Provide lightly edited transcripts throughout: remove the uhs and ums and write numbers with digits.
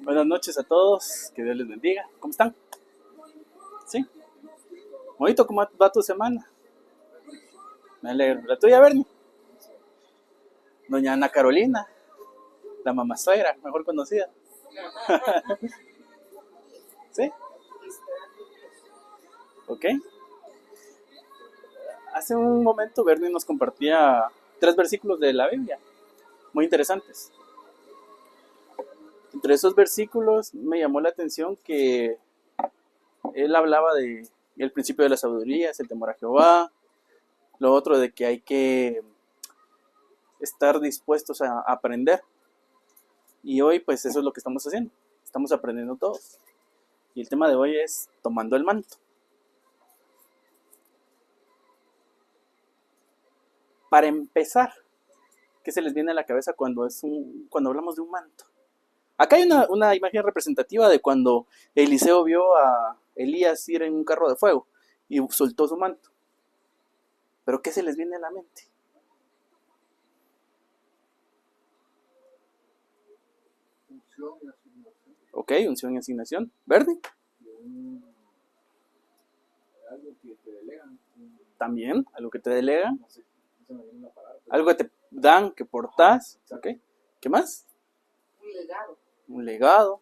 Buenas noches a todos, que Dios les bendiga. ¿Cómo están? ¿Sí? Bonito, ¿cómo va tu semana? Me alegro. ¿La tuya, Bernie? Doña Ana Carolina, la mamá suegra, mejor conocida. ¿Sí? Ok. Hace un momento Bernie nos compartía 3 versículos de la Biblia, muy interesantes. Entre esos versículos me llamó la atención que él hablaba de el principio de la sabiduría, es el temor a Jehová, lo otro de que hay que estar dispuestos a aprender. Y hoy pues eso es lo que estamos haciendo, estamos aprendiendo todos. Y el tema de hoy es tomando el manto. Para empezar, ¿qué se les viene a la cabeza cuando hablamos de un manto? Acá hay una imagen representativa de cuando Eliseo vio a Elías ir en un carro de fuego y soltó su manto. Pero ¿qué se les viene a la mente? Unción y asignación. Ok, unción y asignación. ¿Verde? Algo que te delegan. También, algo que te delegan. No sé, no se me viene una palabra. Algo que te dan, que portás. Ok. ¿Qué más? Un legado. Un legado.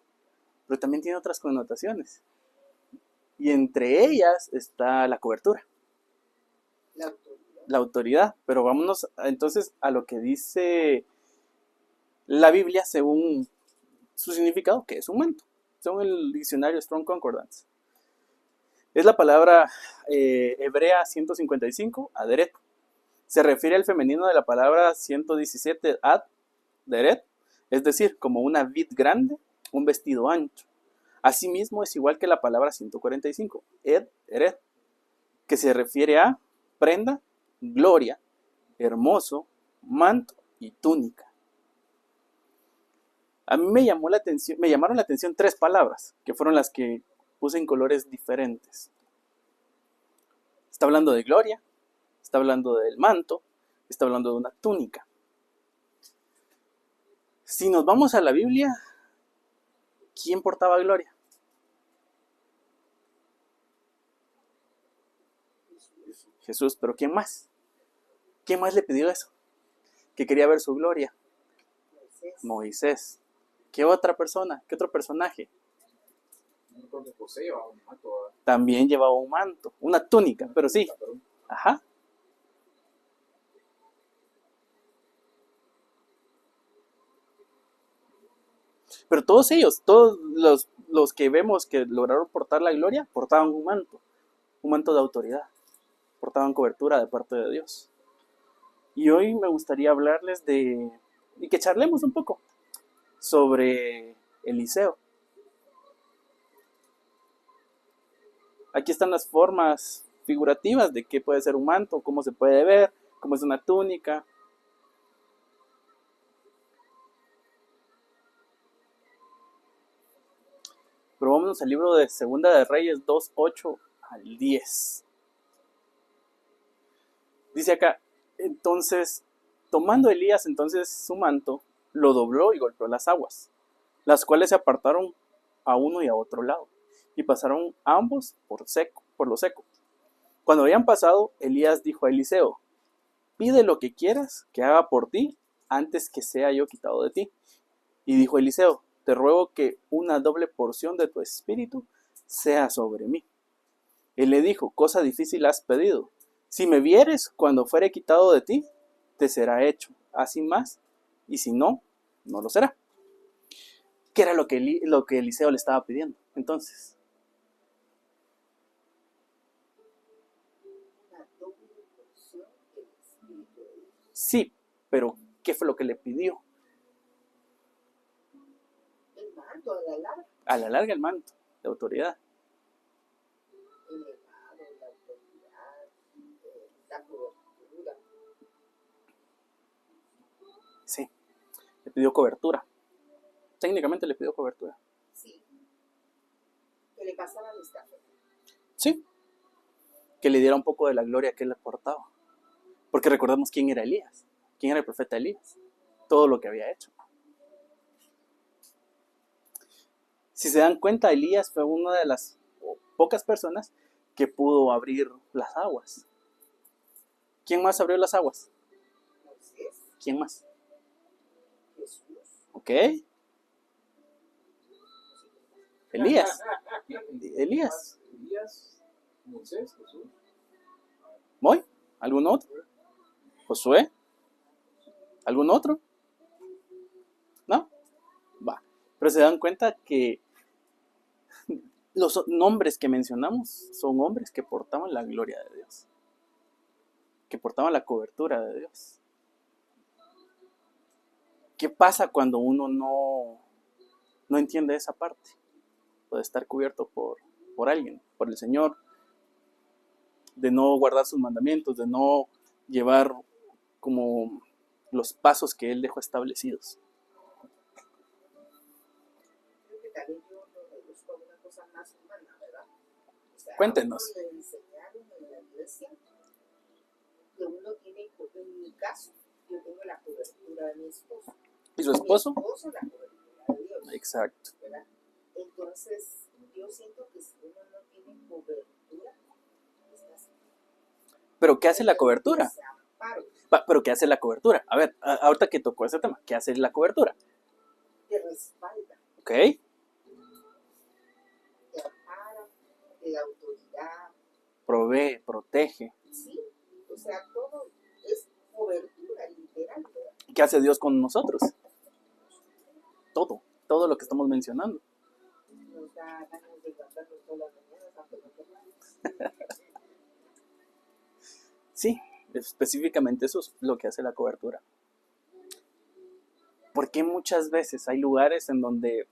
Pero también tiene otras connotaciones. Y entre ellas está la cobertura. La autoridad. La autoridad. Pero vámonos entonces a lo que dice la Biblia según su significado, que es un manto. Según el diccionario Strong Concordance. Es la palabra hebrea 155, aderet. Se refiere al femenino de la palabra 117, ad-deret, es decir, como una vid grande, un vestido ancho. Asimismo, es igual que la palabra 145, ed-eret, que se refiere a prenda, gloria, hermoso, manto y túnica. A mí me llamaron la atención 3 palabras, que fueron las que puse en colores diferentes. Está hablando de gloria, está hablando del manto, está hablando de una túnica. Si nos vamos a la Biblia, ¿quién portaba gloria? Jesús, pero ¿quién más? ¿Quién más le pidió eso? Que quería ver su gloria. Moisés. ¿Qué otra persona? ¿Qué otro personaje? No creo que José llevaba un manto. También llevaba un manto, una túnica, pero sí. Ajá. Pero todos ellos, todos los que vemos que lograron portar la gloria, portaban un manto de autoridad, portaban cobertura de parte de Dios. Y hoy me gustaría hablarles y que charlemos un poco sobre Eliseo. Aquí están las formas figurativas de qué puede ser un manto, cómo se puede ver, cómo es una túnica. Pero vámonos al libro de Segunda de Reyes 2, 8 al 10. Dice acá, entonces, tomando Elías entonces su manto, lo dobló y golpeó las aguas, las cuales se apartaron a uno y a otro lado, y pasaron ambos por lo seco. Cuando habían pasado, Elías dijo a Eliseo, pide lo que quieras que haga por ti antes que sea yo quitado de ti. Y dijo Eliseo, te ruego que una doble porción de tu espíritu sea sobre mí. Él le dijo, cosa difícil has pedido. Si me vieres cuando fuere quitado de ti, te será hecho, así más, y si no, no lo será. ¿Qué era lo que Eliseo le estaba pidiendo? Entonces, La doble porción del Espíritu de Dios. sí, pero ¿qué fue lo que le pidió? El manto a la larga. A la larga el manto de autoridad. El legado, la autoridad, la cobertura. Sí, le pidió cobertura. Técnicamente le pidió cobertura. Sí. Que le pasara la estafeta. Sí, que le diera un poco de la gloria que él aportaba. Porque recordamos quién era Elías, quién era el profeta Elías, todo lo que había hecho. Si se dan cuenta, Elías fue una de las pocas personas que pudo abrir las aguas. ¿Quién más abrió las aguas? Moisés, ¿Quién más? Jesús. ¿Ok? Elías. Elías. Elías, Moisés, Jesús. ¿Moy? ¿Algún otro? ¿Josué? ¿Algún otro? ¿No? Va. Pero se dan cuenta que los nombres que mencionamos son hombres que portaban la gloria de Dios, que portaban la cobertura de Dios. ¿Qué pasa cuando uno no entiende esa parte? Puede estar cubierto por alguien, por el Señor, de no guardar sus mandamientos, de no llevar como los pasos que Él dejó establecidos. Creo que también yo me busco una cosa más humana, ¿verdad? O sea, Cuéntenos. a uno le enseñaron en la iglesia que uno tiene, en mi caso, yo tengo la cobertura de mi esposo. ¿Y su esposo? Mi esposo la cobertura de Dios. Exacto. ¿Verdad? Entonces, yo siento que si uno no tiene cobertura, estás ¿Pero qué hace la cobertura? desamparo, ¿Pero qué hace la cobertura? A ver, ahorita que tocó ese tema, ¿qué hace la cobertura? te respalda, ¿Ok? te ampara, te da autoridad, Provee, protege. ¿sí? O sea, todo es cobertura literal, ¿verdad? ¿Qué hace Dios con nosotros? Todo lo que estamos mencionando. Nos da ganas de levantarnos todas las mañanas, aunque no queramos. Sí, específicamente eso es lo que hace la cobertura. Porque muchas veces hay lugares en donde,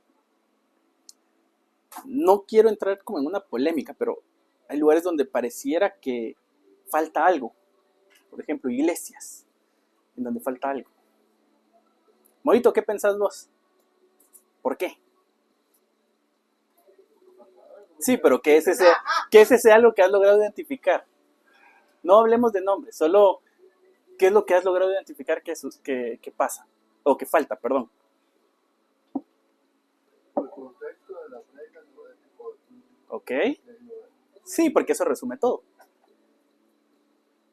no quiero entrar como en una polémica, pero hay lugares donde pareciera que falta algo. Por ejemplo, iglesias en donde falta algo. Moito, ¿qué pensás vos? ¿Por qué? Sí, pero ¿qué es ese algo que has logrado identificar? No hablemos de nombres, solo ¿qué es lo que has logrado identificar que pasa? O que falta, perdón. El contexto de la predica no es tipo ¿Ok? Sí, porque eso resume todo.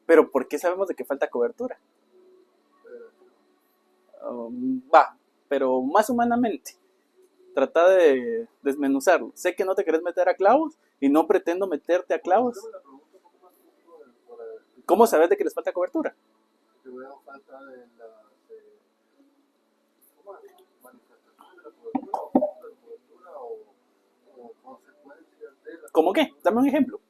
Pero ¿por qué sabemos de que falta cobertura? Pero más humanamente. Trata de desmenuzarlo. Sé que no te querés meter a clavos y no pretendo meterte a clavos. ¿Cómo sabes de que les falta cobertura? Que veo falta de la manifestación de la cobertura o consecuencias de la ¿Cómo qué? Dame un ejemplo.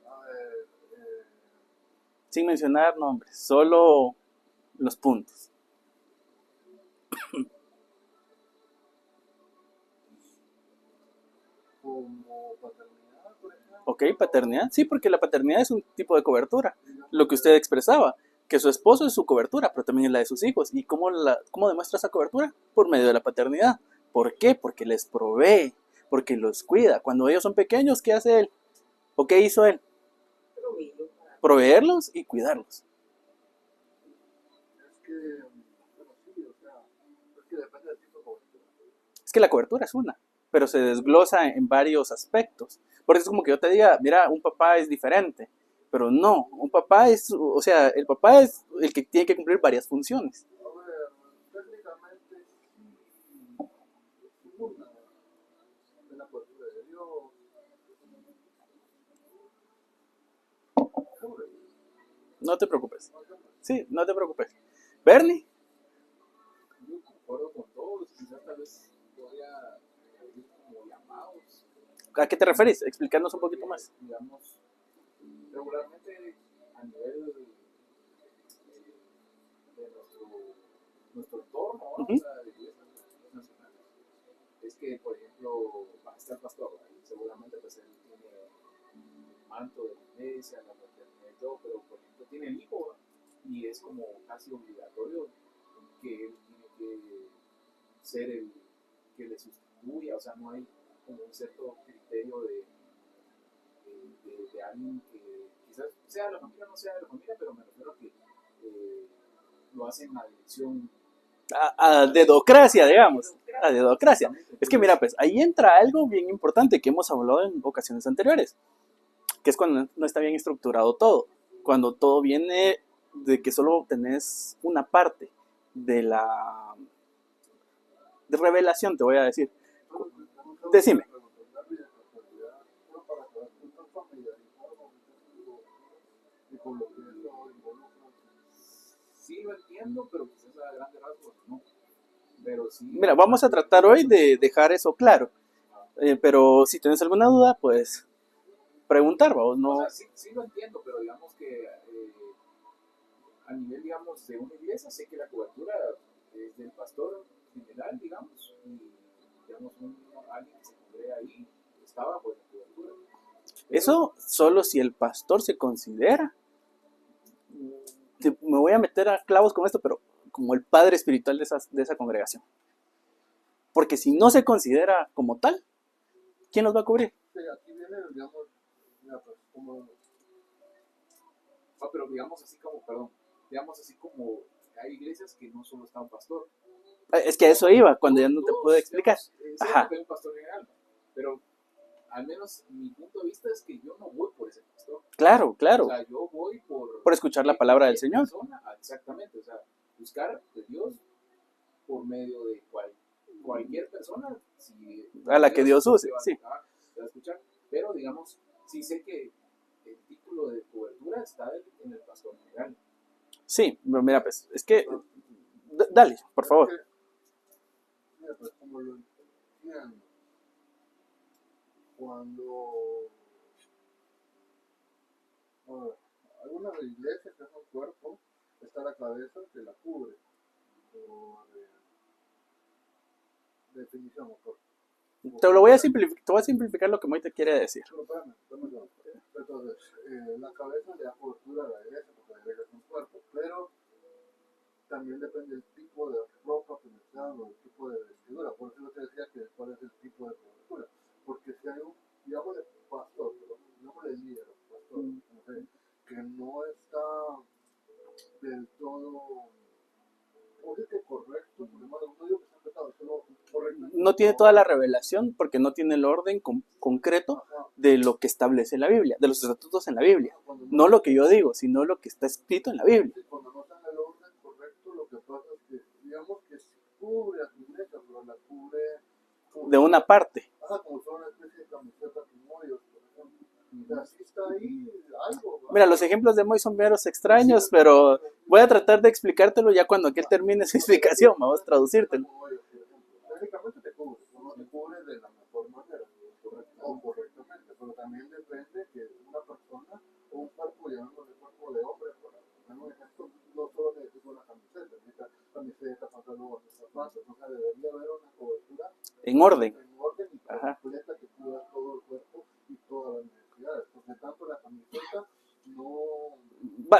A ver, Sin mencionar nombres, solo los puntos. como paternidad, por ejemplo. ¿Ok? Paternidad. Sí, porque la paternidad es un tipo de cobertura. Lo que usted expresaba, que su esposo es su cobertura, pero también es la de sus hijos. ¿Y cómo demuestra esa cobertura? Por medio de la paternidad. ¿Por qué? Porque les provee, porque los cuida. Cuando ellos son pequeños, ¿qué hace él? ¿O qué hizo él? Proveerlos y cuidarlos. Es que, bueno, sí, o sea, es que depende del tipo de cobertura. Es que la cobertura es una, pero se desglosa en varios aspectos. Por eso es como que yo te diga, mira, un papá es diferente. Pero no, un papá es, o sea, el papá es el que tiene que cumplir varias funciones. A ver, técnicamente sí, una de la cobertura de Dios. No te preocupes. Sí, no te preocupes. Bernie, Yo concuerdo con todos, quizás tal vez podría ir como llamados, ¿a qué te referís? Explícanos un poquito más. digamos, regularmente a nivel de nuestro entorno, ¿no? Ujú. O sea, de iglesias nacionales, es que, por ejemplo, va a estar pastor, y seguramente pues él tiene el manto de la iglesia, la fraternidad y todo, pero por ejemplo tiene el hijo, ¿verdad? Y es como casi obligatorio que él tiene que ser el que le sustituya, o sea, no hay como un cierto criterio de alguien que quizás sea de la familia o no sea de la familia, pero me refiero a que lo hacen a dirección A dedocracia, digamos. La dedocracia. Es que mira, pues ahí entra algo bien importante que hemos hablado en ocasiones anteriores, que es cuando no está bien estructurado todo. Cuando todo viene de que solo tenés una parte de la de revelación, te voy a decir. Decime. Sí lo entiendo, pero quizás a grandes rasgos no. Pero sí. Mira, vamos a tratar hoy de dejar eso claro. Pero si tienes alguna duda, pues preguntar, vamos, no. O sea, sí lo entiendo, pero digamos que a nivel, digamos, de una iglesia, sé que la cobertura es del pastor general, digamos, y digamos, alguien que se congrega ahí está bajo la cobertura. Eso solo si el pastor se considera. Me voy a meter a clavos con esto, pero como el padre espiritual de esa congregación. Porque si no se considera como tal, ¿quién los va a cubrir? Sí, aquí viene, digamos, mira, pues, como... No, pero digamos así como hay iglesias que no solo está un pastor. Es que a eso iba, cuando ya no te puedo explicar. Ajá. Un pastor general, pero al menos mi punto de vista es que yo no voy por ese pastor. Claro, claro. O sea, yo voy por escuchar la palabra del Señor. Persona, exactamente, o sea, buscar de Dios por medio de cualquier persona. Si a la que Dios use, sí. Se va a escuchar, pero digamos, sí sé que el título de cobertura está en el pastor general. Sí, pero mira, pues, es que... Dale, por favor. Mira, pues, como lo entiendo, cuando algunas iglesias que es un cuerpo, está la cabeza que la cubre, por definición, Te voy a simplificar lo que Moy te quiere decir. Entonces, la cabeza le da cobertura a la iglesia, porque la iglesia es un cuerpo, pero también depende del tipo de ropa que les dan o el tipo de vestidura. Por eso yo te decía que cuál es el tipo de cobertura. Porque si hay un, digamos, de pastor, digamos de líder, pastor, que no está del todo, correcto, no digo que está pecado, solo correcto. No tiene toda la revelación porque no tiene el orden concreto de lo que establece la Biblia, de los estatutos en la Biblia. No lo que yo digo, sino lo que está escrito en la Biblia. Cuando no está en el orden correcto, lo que pasa es que, digamos que sí cubre a tu iglesia, pero la cubre de una parte. Como son una especie de camiseta Moyos, por ejemplo. O sea, sí está ahí algo. Mira, los ejemplos de Moy son meros extraños, pero voy a tratar de explicártelo ya cuando aquel termine su explicación. Vamos a traducírtelo. Técnicamente te cubre, no te cubre de la mejor manera, correctamente, pero también depende que una persona o un cuerpo, llamándole cuerpo de hombre, por ejemplo, no solo necesita una camiseta, pantalón, zapatos, o sea, debería haber una cobertura en orden y completa que cubra todo el cuerpo y todas las necesidades, porque tanto la camiseta no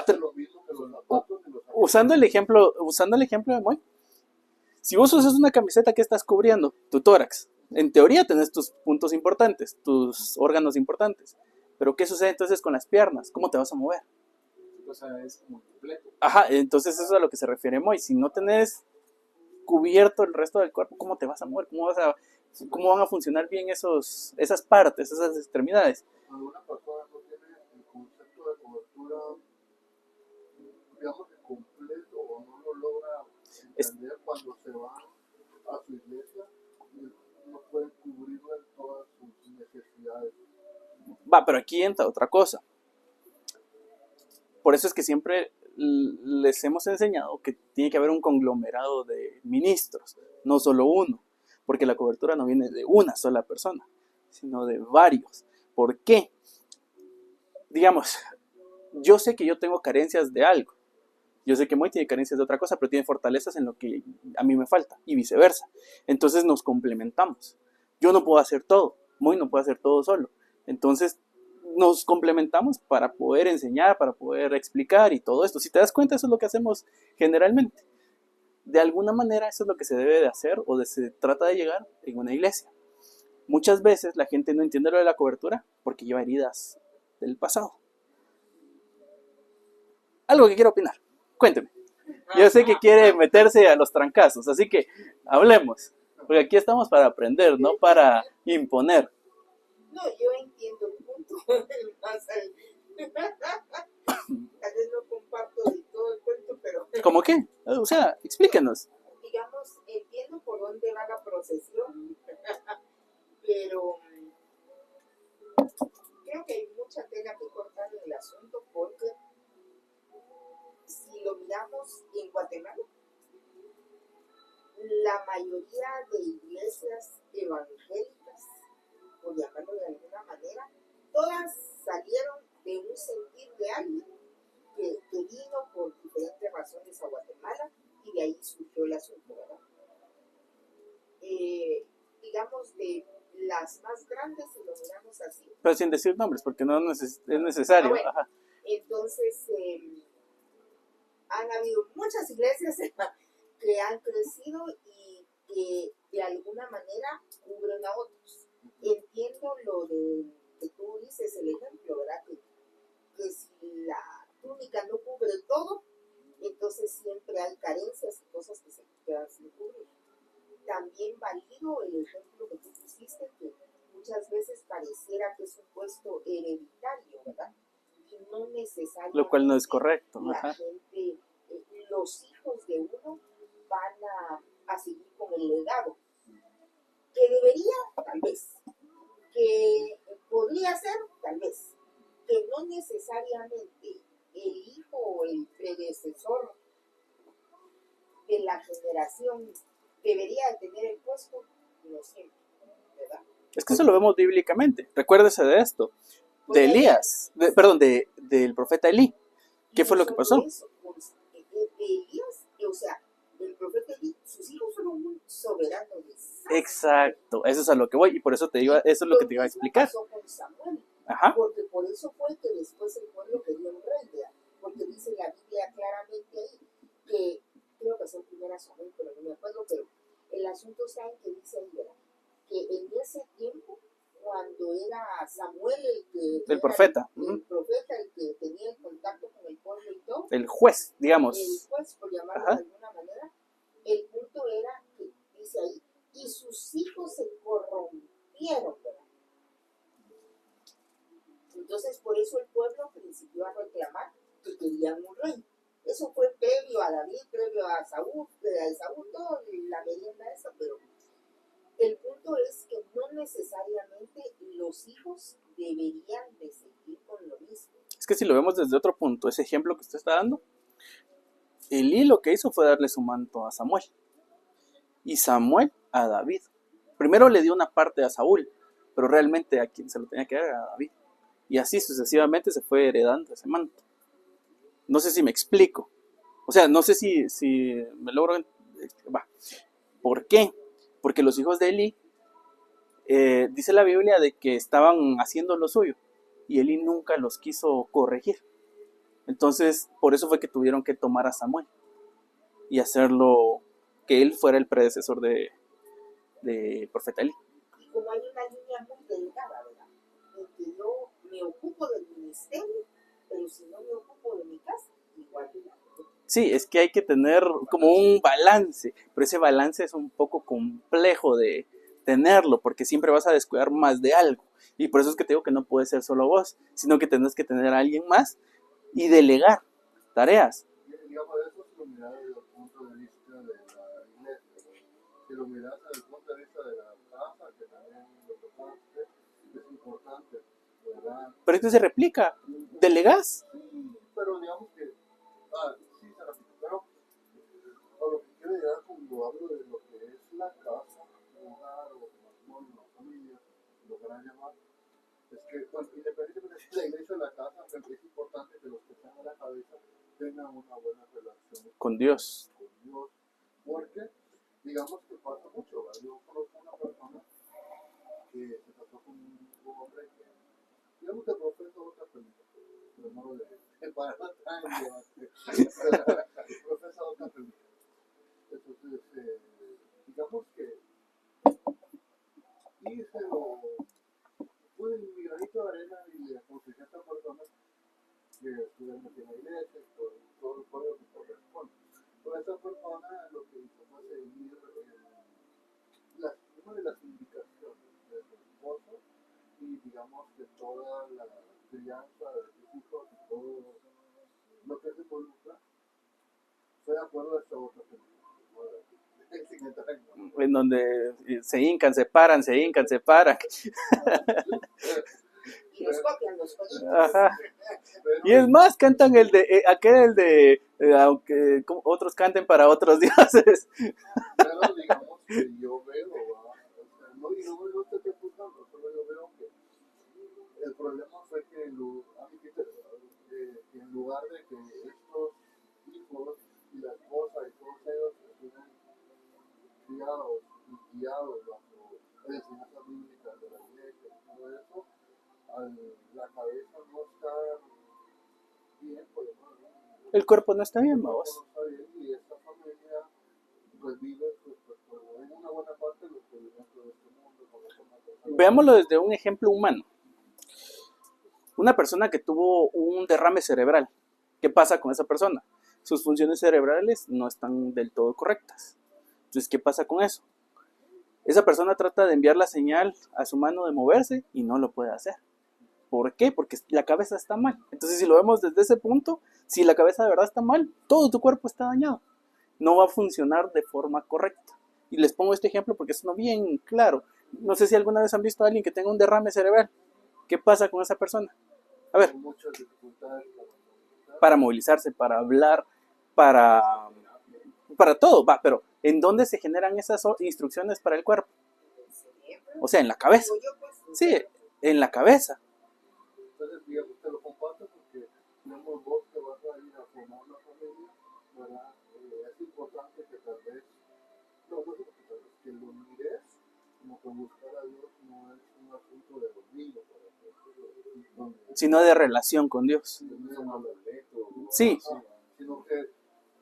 es lo mismo que los zapatos y los zapatos. Usando el ejemplo de Moy, si vos usas una camiseta, ¿qué estás cubriendo? Tu tórax. En teoría tenés tus puntos importantes, tus órganos importantes. Pero ¿qué sucede entonces con las piernas? ¿Cómo te vas a mover? O sea, es como completo. Ajá, entonces eso es a lo que se refiere Moy. Si no tenés cubierto el resto del cuerpo, ¿cómo te vas a mover? ¿Cómo van a funcionar bien esas partes, esas extremidades? Alguna persona no tiene el concepto de cobertura, digamos, completo o no lo logra entender cuando se va a su iglesia, no puede cubrir todas sus necesidades. Pero aquí entra otra cosa. Por eso es que siempre les hemos enseñado que tiene que haber un conglomerado de ministros, no solo uno, porque la cobertura no viene de una sola persona, sino de varios. ¿Por qué? Digamos, yo sé que yo tengo carencias de algo. Yo sé que Moy tiene carencias de otra cosa, pero tiene fortalezas en lo que a mí me falta, y viceversa. Entonces nos complementamos. Yo no puedo hacer todo, Moy no puede hacer todo solo. Entonces nos complementamos para poder enseñar, para poder explicar y todo esto. Si te das cuenta, eso es lo que hacemos generalmente. De alguna manera eso es lo que se debe de hacer o se trata de llegar en una iglesia. Muchas veces la gente no entiende lo de la cobertura porque lleva heridas del pasado. Algo que quiero opinar. Cuénteme. Yo sé que quiere meterse a los trancazos, así que hablemos. Porque aquí estamos para aprender, no para imponer. No, yo entiendo el punto. Más tal vez no comparto de todo el cuento, pero ¿Cómo qué? O sea, explíquenos. digamos, entiendo por dónde va la procesión, pero creo que hay mucha tela que cortar en el asunto porque si lo miramos en Guatemala, la mayoría de iglesias evangélicas, por llamarlo de alguna manera, todas salieron de un sentir de alguien que vino por diferentes razones a Guatemala y de ahí surgió el asunto, ¿verdad? Digamos, de las más grandes, si lo miramos así. Pero sin decir nombres, porque no es necesario. Bueno, Ajá. entonces, han habido muchas iglesias que han crecido y que de alguna manera cubren a otros. Entiendo lo de que tú dices, el ejemplo, ¿verdad? Que si la túnica no cubre todo, entonces siempre hay carencias y cosas que se quedan sin cubrir. También valido el ejemplo que tú pusiste, que muchas veces pareciera que es un puesto hereditario, ¿verdad? Y no necesariamente Lo cual no es correcto. la Ajá. gente, los hijos de uno van a seguir con el legado. Que debería, tal vez. Que podría ser, tal vez. Que no necesariamente el hijo o el predecesor de la generación debería de tener el puesto, no siempre, ¿verdad? Es que eso lo vemos bíblicamente. Recuérdese de esto. De Elías. Del profeta Elí. ¿Qué fue lo que pasó? Eso, pues, de Elías, o sea, el profeta Elí, sus hijos fueron muy soberanos de Sara. Exacto. Eso es a lo que voy. Y por eso eso es lo que te iba a explicar. Pasó con Samuel, Ajá. porque por eso fue que después el pueblo quería un rey, ¿verdad? Porque dice la Biblia claramente ahí que, creo que es el primer Samuel, pero no me acuerdo, pero el asunto está en que dice ahí, ¿verdad? Que en ese tiempo, cuando era Samuel El profeta. el profeta, el que tenía el contacto con el pueblo y todo, El juez, el digamos. juez, por llamarlo Ajá. de alguna manera, el punto era que dice ahí, y sus hijos se corrompieron, ¿verdad? Entonces, por eso el pueblo principió a reclamar que querían un rey. Eso fue previo a David, previo a Saúl, todo la merienda esa, pero el punto es que no necesariamente los hijos deberían de seguir con lo mismo. Es que si lo vemos desde otro punto, ese ejemplo que usted está dando, Elí lo que hizo fue darle su manto a Samuel. Y Samuel a David. Primero le dio una parte a Saúl, pero realmente a quien se lo tenía que dar era a David. Y así sucesivamente se fue heredando ese manto. No sé si me explico. O sea, no sé si me logro... Va. ¿Por qué? Porque los hijos de Elí, dice la Biblia de que estaban haciendo lo suyo. Y Elí nunca los quiso corregir. Entonces, por eso fue que tuvieron que tomar a Samuel. Y hacerlo, que él fuera el predecesor de profeta Elí. Y como hay una línea muy delgada, ¿verdad? En que yo me ocupo del ministerio, pero si no me ocupo de mi casa, igual de la gente. Sí, es que hay que tener como un balance, pero ese balance es un poco complejo de tenerlo, porque siempre vas a descuidar más de algo. Y por eso es que te digo que no puede ser solo vos, sino que tenés que tener a alguien más y delegar tareas. Digamos, eso si lo miras desde el punto de vista de la iglesia. Si lo miras desde el punto de vista de la casa, que también lo tocaste, es importante, ¿verdad? Pero esto se replica, delegás. Sí, pero digamos que, sí se repite, pero a lo que quiero llegar cuando hablo de lo que es la casa, un hogar o matrimonio, una familia, lo quieran llamar, es que, bueno, independientemente de la iglesia o la casa, es importante que los que están a la cabeza tengan una buena relación Con Dios. con Dios, porque digamos que pasa mucho, ¿verdad? Yo conozco una persona que se casó con un hombre que, digamos que profesa otra religión, pero no de para no profesa otra religión. Entonces, digamos que hice o fue mi granito de arena y le aconsejé a esta persona que estuviera en la iglesia y todo el pueblo que corresponde. Pero esa persona lo que hizo fue seguir crianza de sus hijos y todo lo que se involucra, estoy de acuerdo a esta otra película, sin entrar en En donde se hincan, se paran, se hincan, se paran. Y los copian los jueguitos. Ajá. pero, Y es más, cantan el de, aunque otros canten para otros dioses. pero digamos que yo veo, ¿va? O sea, no, y no te estoy juzgando, solo yo veo que el problema fue que en lugar de que estos hijos y la esposa y todos ellos estuvieran criados y guiados bajo las enseñanzas bíblicas de la iglesia y todo eso, la cabeza no está bien, pues El cuerpo no está bien, no vamos. está bien, y esta familia pues vive pues, en una buena parte de los que viven dentro de este mundo con la forma de Veámoslo desde un ejemplo humano. Una persona que tuvo un derrame cerebral. ¿Qué pasa con esa persona? Sus funciones cerebrales no están del todo correctas. Entonces, ¿qué pasa con eso? Esa persona trata de enviar la señal a su mano de moverse y no lo puede hacer. ¿Por qué? Porque la cabeza está mal. Entonces, si lo vemos desde ese punto, si la cabeza de verdad está mal, todo tu cuerpo está dañado. No va a funcionar de forma correcta. Y les pongo este ejemplo porque es uno bien claro. No sé si alguna vez han visto a alguien que tenga un derrame cerebral. ¿Qué pasa con esa persona? A ver, muchas dificultades para movilizarse, para hablar, para todo, va, pero ¿en dónde se generan esas instrucciones para el cuerpo? O sea, en la cabeza. Digo yo, pues, Sí, en la cabeza. Entonces, digamos, te lo comparto porque, digamos, vos que vas a ir a formar una familia, ¿verdad? Es importante que tal vez, no digo que tal vez, que lo mires como que buscar a Dios no es un asunto de olvido, por ejemplo, Sino de relación con Dios. Sí. sino que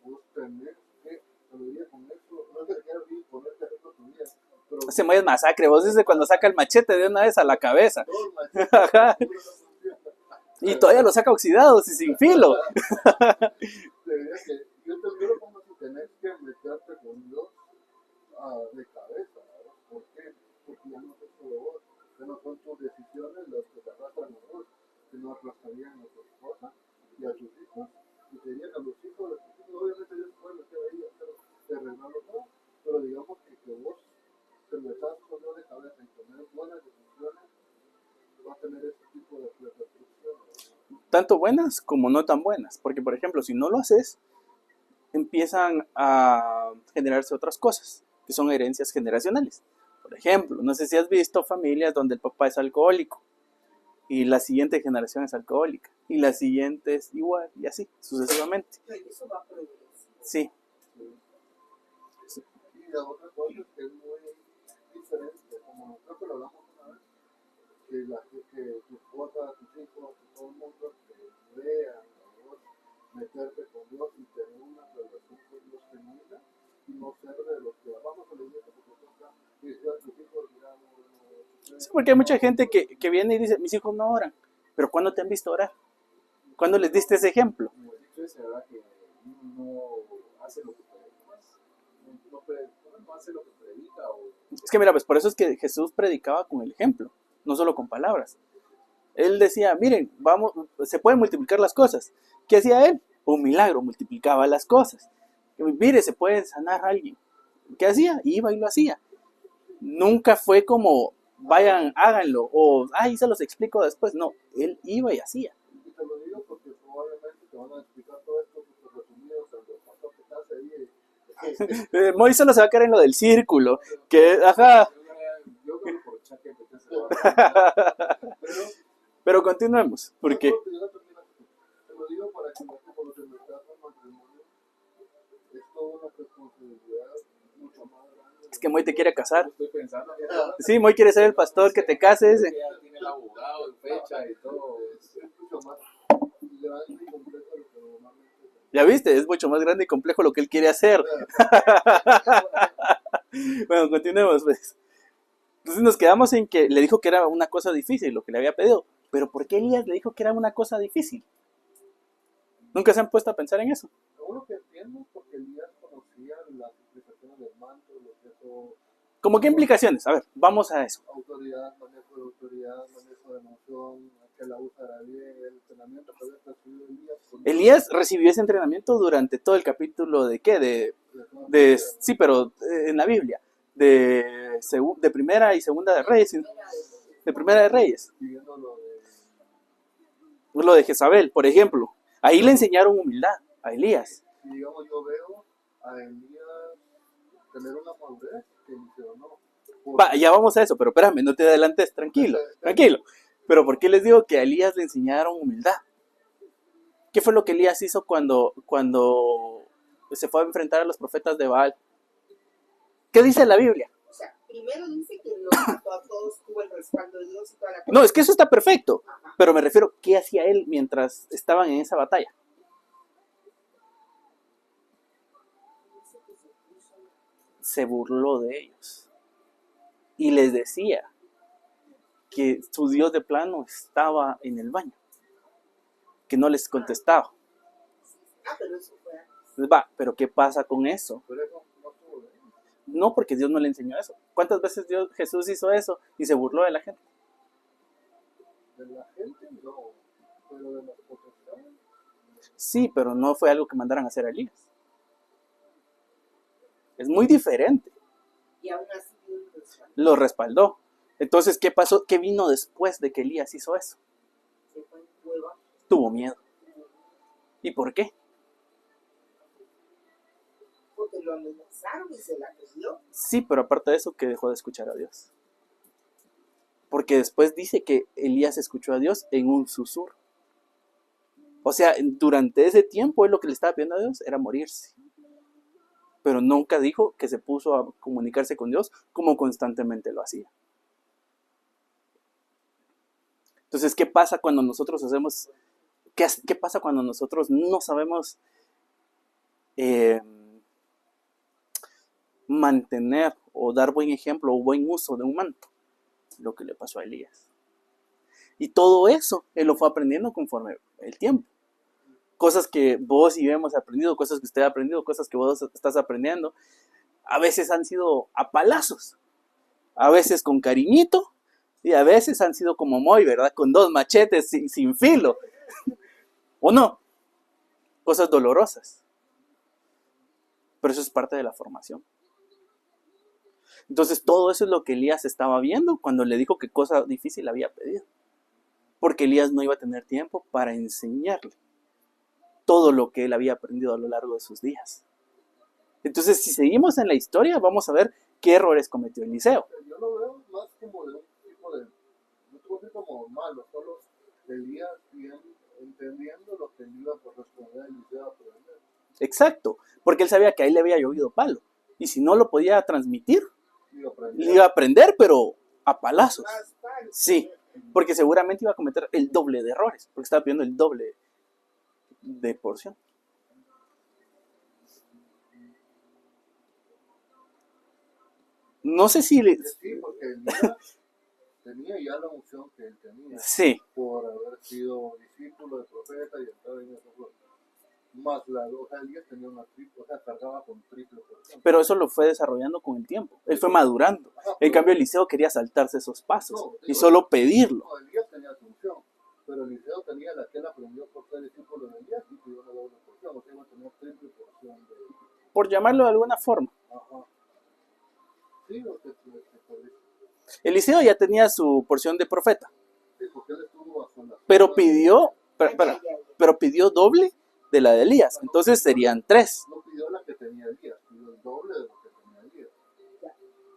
vos tenés que, te lo diría con esto, no es que te quieras ir ponerte a tu vida, pero Ese es masacre. Vos dices cuando saca el machete de una vez a la cabeza. todo el machete, Ajá. seguro no funciona. Y todavía lo saca oxidado y sin filo. Te diría que yo lo pongo así, tenés que meterte con Dios de cabeza, ¿verdad? ¿Por qué? Porque ya no es solo vos, ya no son tus decisiones las que te arrastran a vos, sino arrastrarían a tu esposa y a tus hijos, y te dirían a los hijos de tus hijos, obviamente Dios puede meter ahí y hacer de arreglarlo todo, pero digamos que vos te metas con Dios de cabeza y tener buenas decisiones, va a tener ese tipo de repercusiones. Tanto buenas como no tan buenas. Porque, por ejemplo, si no lo haces, empiezan a generarse otras cosas, que son herencias generacionales. Por ejemplo, no sé si has visto familias donde el papá es alcohólico y la siguiente generación es alcohólica y la siguiente es igual y así sucesivamente. eso va a progresar. Sí. Y la otra cosa es que es muy diferente, como creo que lo hablamos una vez, que tu esposa, tus hijos, que todo el mundo te vea a vos meterte con Dios y tener una relación con Dios genuina y no ser de los que vamos a la iglesia porque toca y decir a tus hijos, mira, Sí, porque hay mucha gente que viene y dice, mis hijos no oran. Pero ¿cuándo te han visto orar? ¿Cuándo les diste ese ejemplo? Como el dicho ese, ¿verdad? Que uno no hace lo que no hace lo que predica o Es que mira, pues por eso es que Jesús predicaba con el ejemplo, no solo con palabras. Él decía, miren, vamos, se pueden multiplicar las cosas. ¿Qué hacía él? Un milagro, multiplicaba las cosas. Mire, se puede sanar a alguien. ¿Qué hacía? Iba y lo hacía. Nunca fue como, vayan, háganlo, o, ay, se los explico después. No, él iba y hacía. y te lo digo porque probablemente te van a explicar todo esto súper resumido cuando el pastor que estás ahí. Moy solo se va a quedar en lo del círculo, que, ajá. yo creo que por chaque Pero continuemos, porque Te lo digo para que no te cuando te metas al matrimonio, es toda una responsabilidad mucho más grande. es que Moy te quiere casar. estoy pensando Sí, Moy quiere ser el pastor que te cases. que ya tiene el abogado, fecha y todo. Es mucho más grande y complejo de lo que normalmente Ya viste, es mucho más grande y complejo lo que él quiere hacer. Bueno, continuemos, pues. Entonces nos quedamos en que le dijo que era una cosa difícil lo que le había pedido. Pero ¿por qué Elías le dijo que era una cosa difícil? ¿Nunca se han puesto a pensar en eso? Lo único que entiendo es porque Elías conocía las implicaciones del manto, lo que eso, ¿Cómo qué implicaciones? A ver, vamos a eso. autoridad, manejo de emoción, que la usará bien el entrenamiento que había recibido Elías. Elías recibió ese entrenamiento durante todo el capítulo de ¿qué? Sí, pero en la Biblia. De primera y segunda de Reyes. De primera de Reyes. Siguiendo Lo de Jezabel, por ejemplo. Ahí le enseñaron humildad a Elías. y digamos, yo veo a Elías tener una madurez que Eliseo no. Va, ya vamos a eso, pero espérame, no te adelantes, tranquilo. Pero ¿por qué les digo que a Elías le enseñaron humildad? ¿Qué fue lo que Elías hizo cuando se fue a enfrentar a los profetas de Baal? ¿Qué dice la Biblia? O sea, primero dice que lo mató a todos, tuvo el respaldo de Dios y toda la cosa. No, es que eso está perfecto. Ajá. Pero me refiero, ¿qué hacía él mientras estaban en esa batalla? Dice que se puso Se burló de ellos. Y les decía que su Dios de plano estaba en el baño. Que no les contestaba. pero eso fue antes. Entonces, va, pero ¿qué pasa con eso? Pero eso no estuvo bien. No, porque Dios no le enseñó eso. ¿Cuántas veces Jesús hizo eso y se burló de la gente? De la gente no, pero de las potestades. Sí, pero no fue algo que mandaran a hacer a Elías. Es muy diferente. Y aún así Dios lo respaldó. Lo respaldó. Entonces, ¿qué pasó? ¿Qué vino después de que Elías hizo eso? Se fue en cueva. Tuvo miedo. ¿Y por qué? Porque lo amenazaron y se la creyó. Sí, pero aparte de eso, que dejó de escuchar a Dios. Porque después dice que Elías escuchó a Dios en un susurro. O sea, durante ese tiempo él lo que le estaba pidiendo a Dios era morirse. Pero nunca dijo que se puso a comunicarse con Dios como constantemente lo hacía. Entonces, ¿qué pasa cuando nosotros hacemos... ¿Qué pasa cuando nosotros no sabemos mantener o dar buen ejemplo o buen uso de un manto? Lo que le pasó a Elías. Y todo eso él lo fue aprendiendo conforme el tiempo. Cosas que vos y yo hemos aprendido, cosas que usted ha aprendido, cosas que vos estás aprendiendo, a veces han sido a palazos, a veces con cariñito y a veces han sido como Moy, ¿verdad? Con 2 machetes sin filo. ¿O no? Cosas dolorosas. Pero eso es parte de la formación. Entonces todo eso es lo que Elías estaba viendo cuando le dijo qué cosa difícil había pedido. Porque Elías no iba a tener tiempo para enseñarle todo lo que él había aprendido a lo largo de sus días. Entonces, si seguimos en la historia, vamos a ver qué errores cometió Eliseo. Yo lo veo más como de un tipo de, no te voy a decir como malo, solo Elías bien entendiendo lo que él iba a responder a Eliseo a aprender. Exacto, porque él sabía que a él le había llovido palo. Y si no lo podía transmitir, le iba a aprender, pero a palazos. Más tal. Sí, porque seguramente iba a cometer el doble de errores, porque estaba pidiendo el doble de porción. No sé si... Sí, porque Elías tenía ya la unción que él tenía. Sí, Por haber sido discípulo de profeta y estar en esa flor. Más la hoja Elías tenía una triple, o sea, cargaba con triple porción. pero eso lo fue desarrollando con el tiempo. Él fue madurando. En cambio, Eliseo quería saltarse esos pasos y solo pedirlo. No, Elías tenía su unción, pero Eliseo tenía la que él aprendió por ser discípulo de Elías y pidió una doble porción, o sea, iba a tener triple porción de Por llamarlo de alguna forma. Ajá. Sí, lo que podría. Eliseo ya tenía su porción de profeta, Sí, porque él estuvo a solas. pero pidió doble de la de Elías. Entonces serían 3. No pidió la que tenía Elías, pidió el doble de lo que tenía Elías.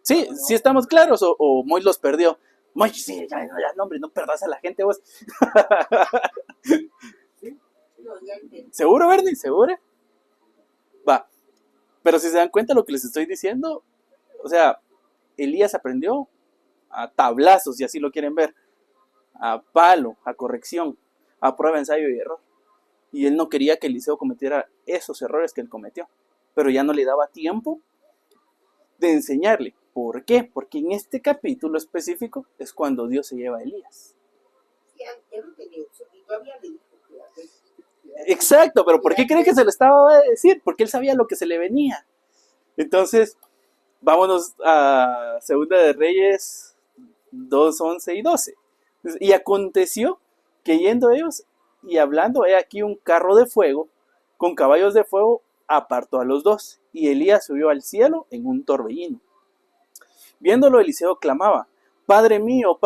Sí, sí estamos claros, o Moy los perdió. Moy, sí, ya, no, hombre, no perdas a la gente vos. No, ya entendí. ¿Seguro, Bernie? ¿Seguro? Va. Pero si se dan cuenta lo que les estoy diciendo, o sea, Elías aprendió a tablazos, si así lo quieren ver, a palo, a corrección, a prueba, ensayo y error. Y él no quería que Eliseo cometiera esos errores que él cometió, pero ya no le daba tiempo de enseñarle. ¿Por qué? Porque en este capítulo específico es cuando Dios se lleva a Elías. Sí, ya no tenía opción y todavía le dijo que Exacto, pero ¿por qué creen que se lo estaba a decir? Porque él sabía lo que se le venía. Entonces, vámonos a Segunda de Reyes 2, 11 y 12. Y aconteció que yendo ellos y hablando, he aquí un carro de fuego con caballos de fuego apartó a los dos, y Elías subió al cielo en un torbellino. Viéndolo, Eliseo clamaba: Padre mío,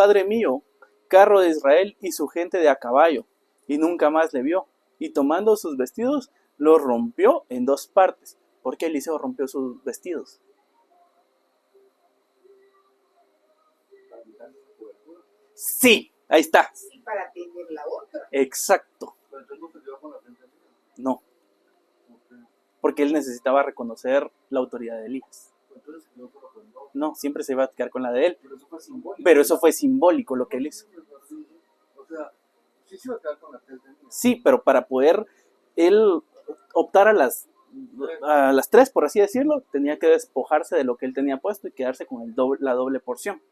carro de Israel y su gente de a caballo. Y nunca más le vio. Y tomando sus vestidos, los rompió en dos partes. ¿Por qué Eliseo rompió sus vestidos? Para quitar esa cobertura. Sí, ahí está. Sí, para tener la otra. Exacto. Pero entonces no se quedó con la gente. No, Porque porque él necesitaba reconocer la autoridad de Elías. entonces se quedó solo con dos. No, siempre se iba a quedar con la de él. Pero eso fue simbólico. Pero eso fue simbólico lo que él hizo. O sea, sí se iba a quedar con la que él tenía. Sí, pero para poder él optar a las tres, por así decirlo, tenía que despojarse de lo que él tenía puesto y quedarse con la doble porción.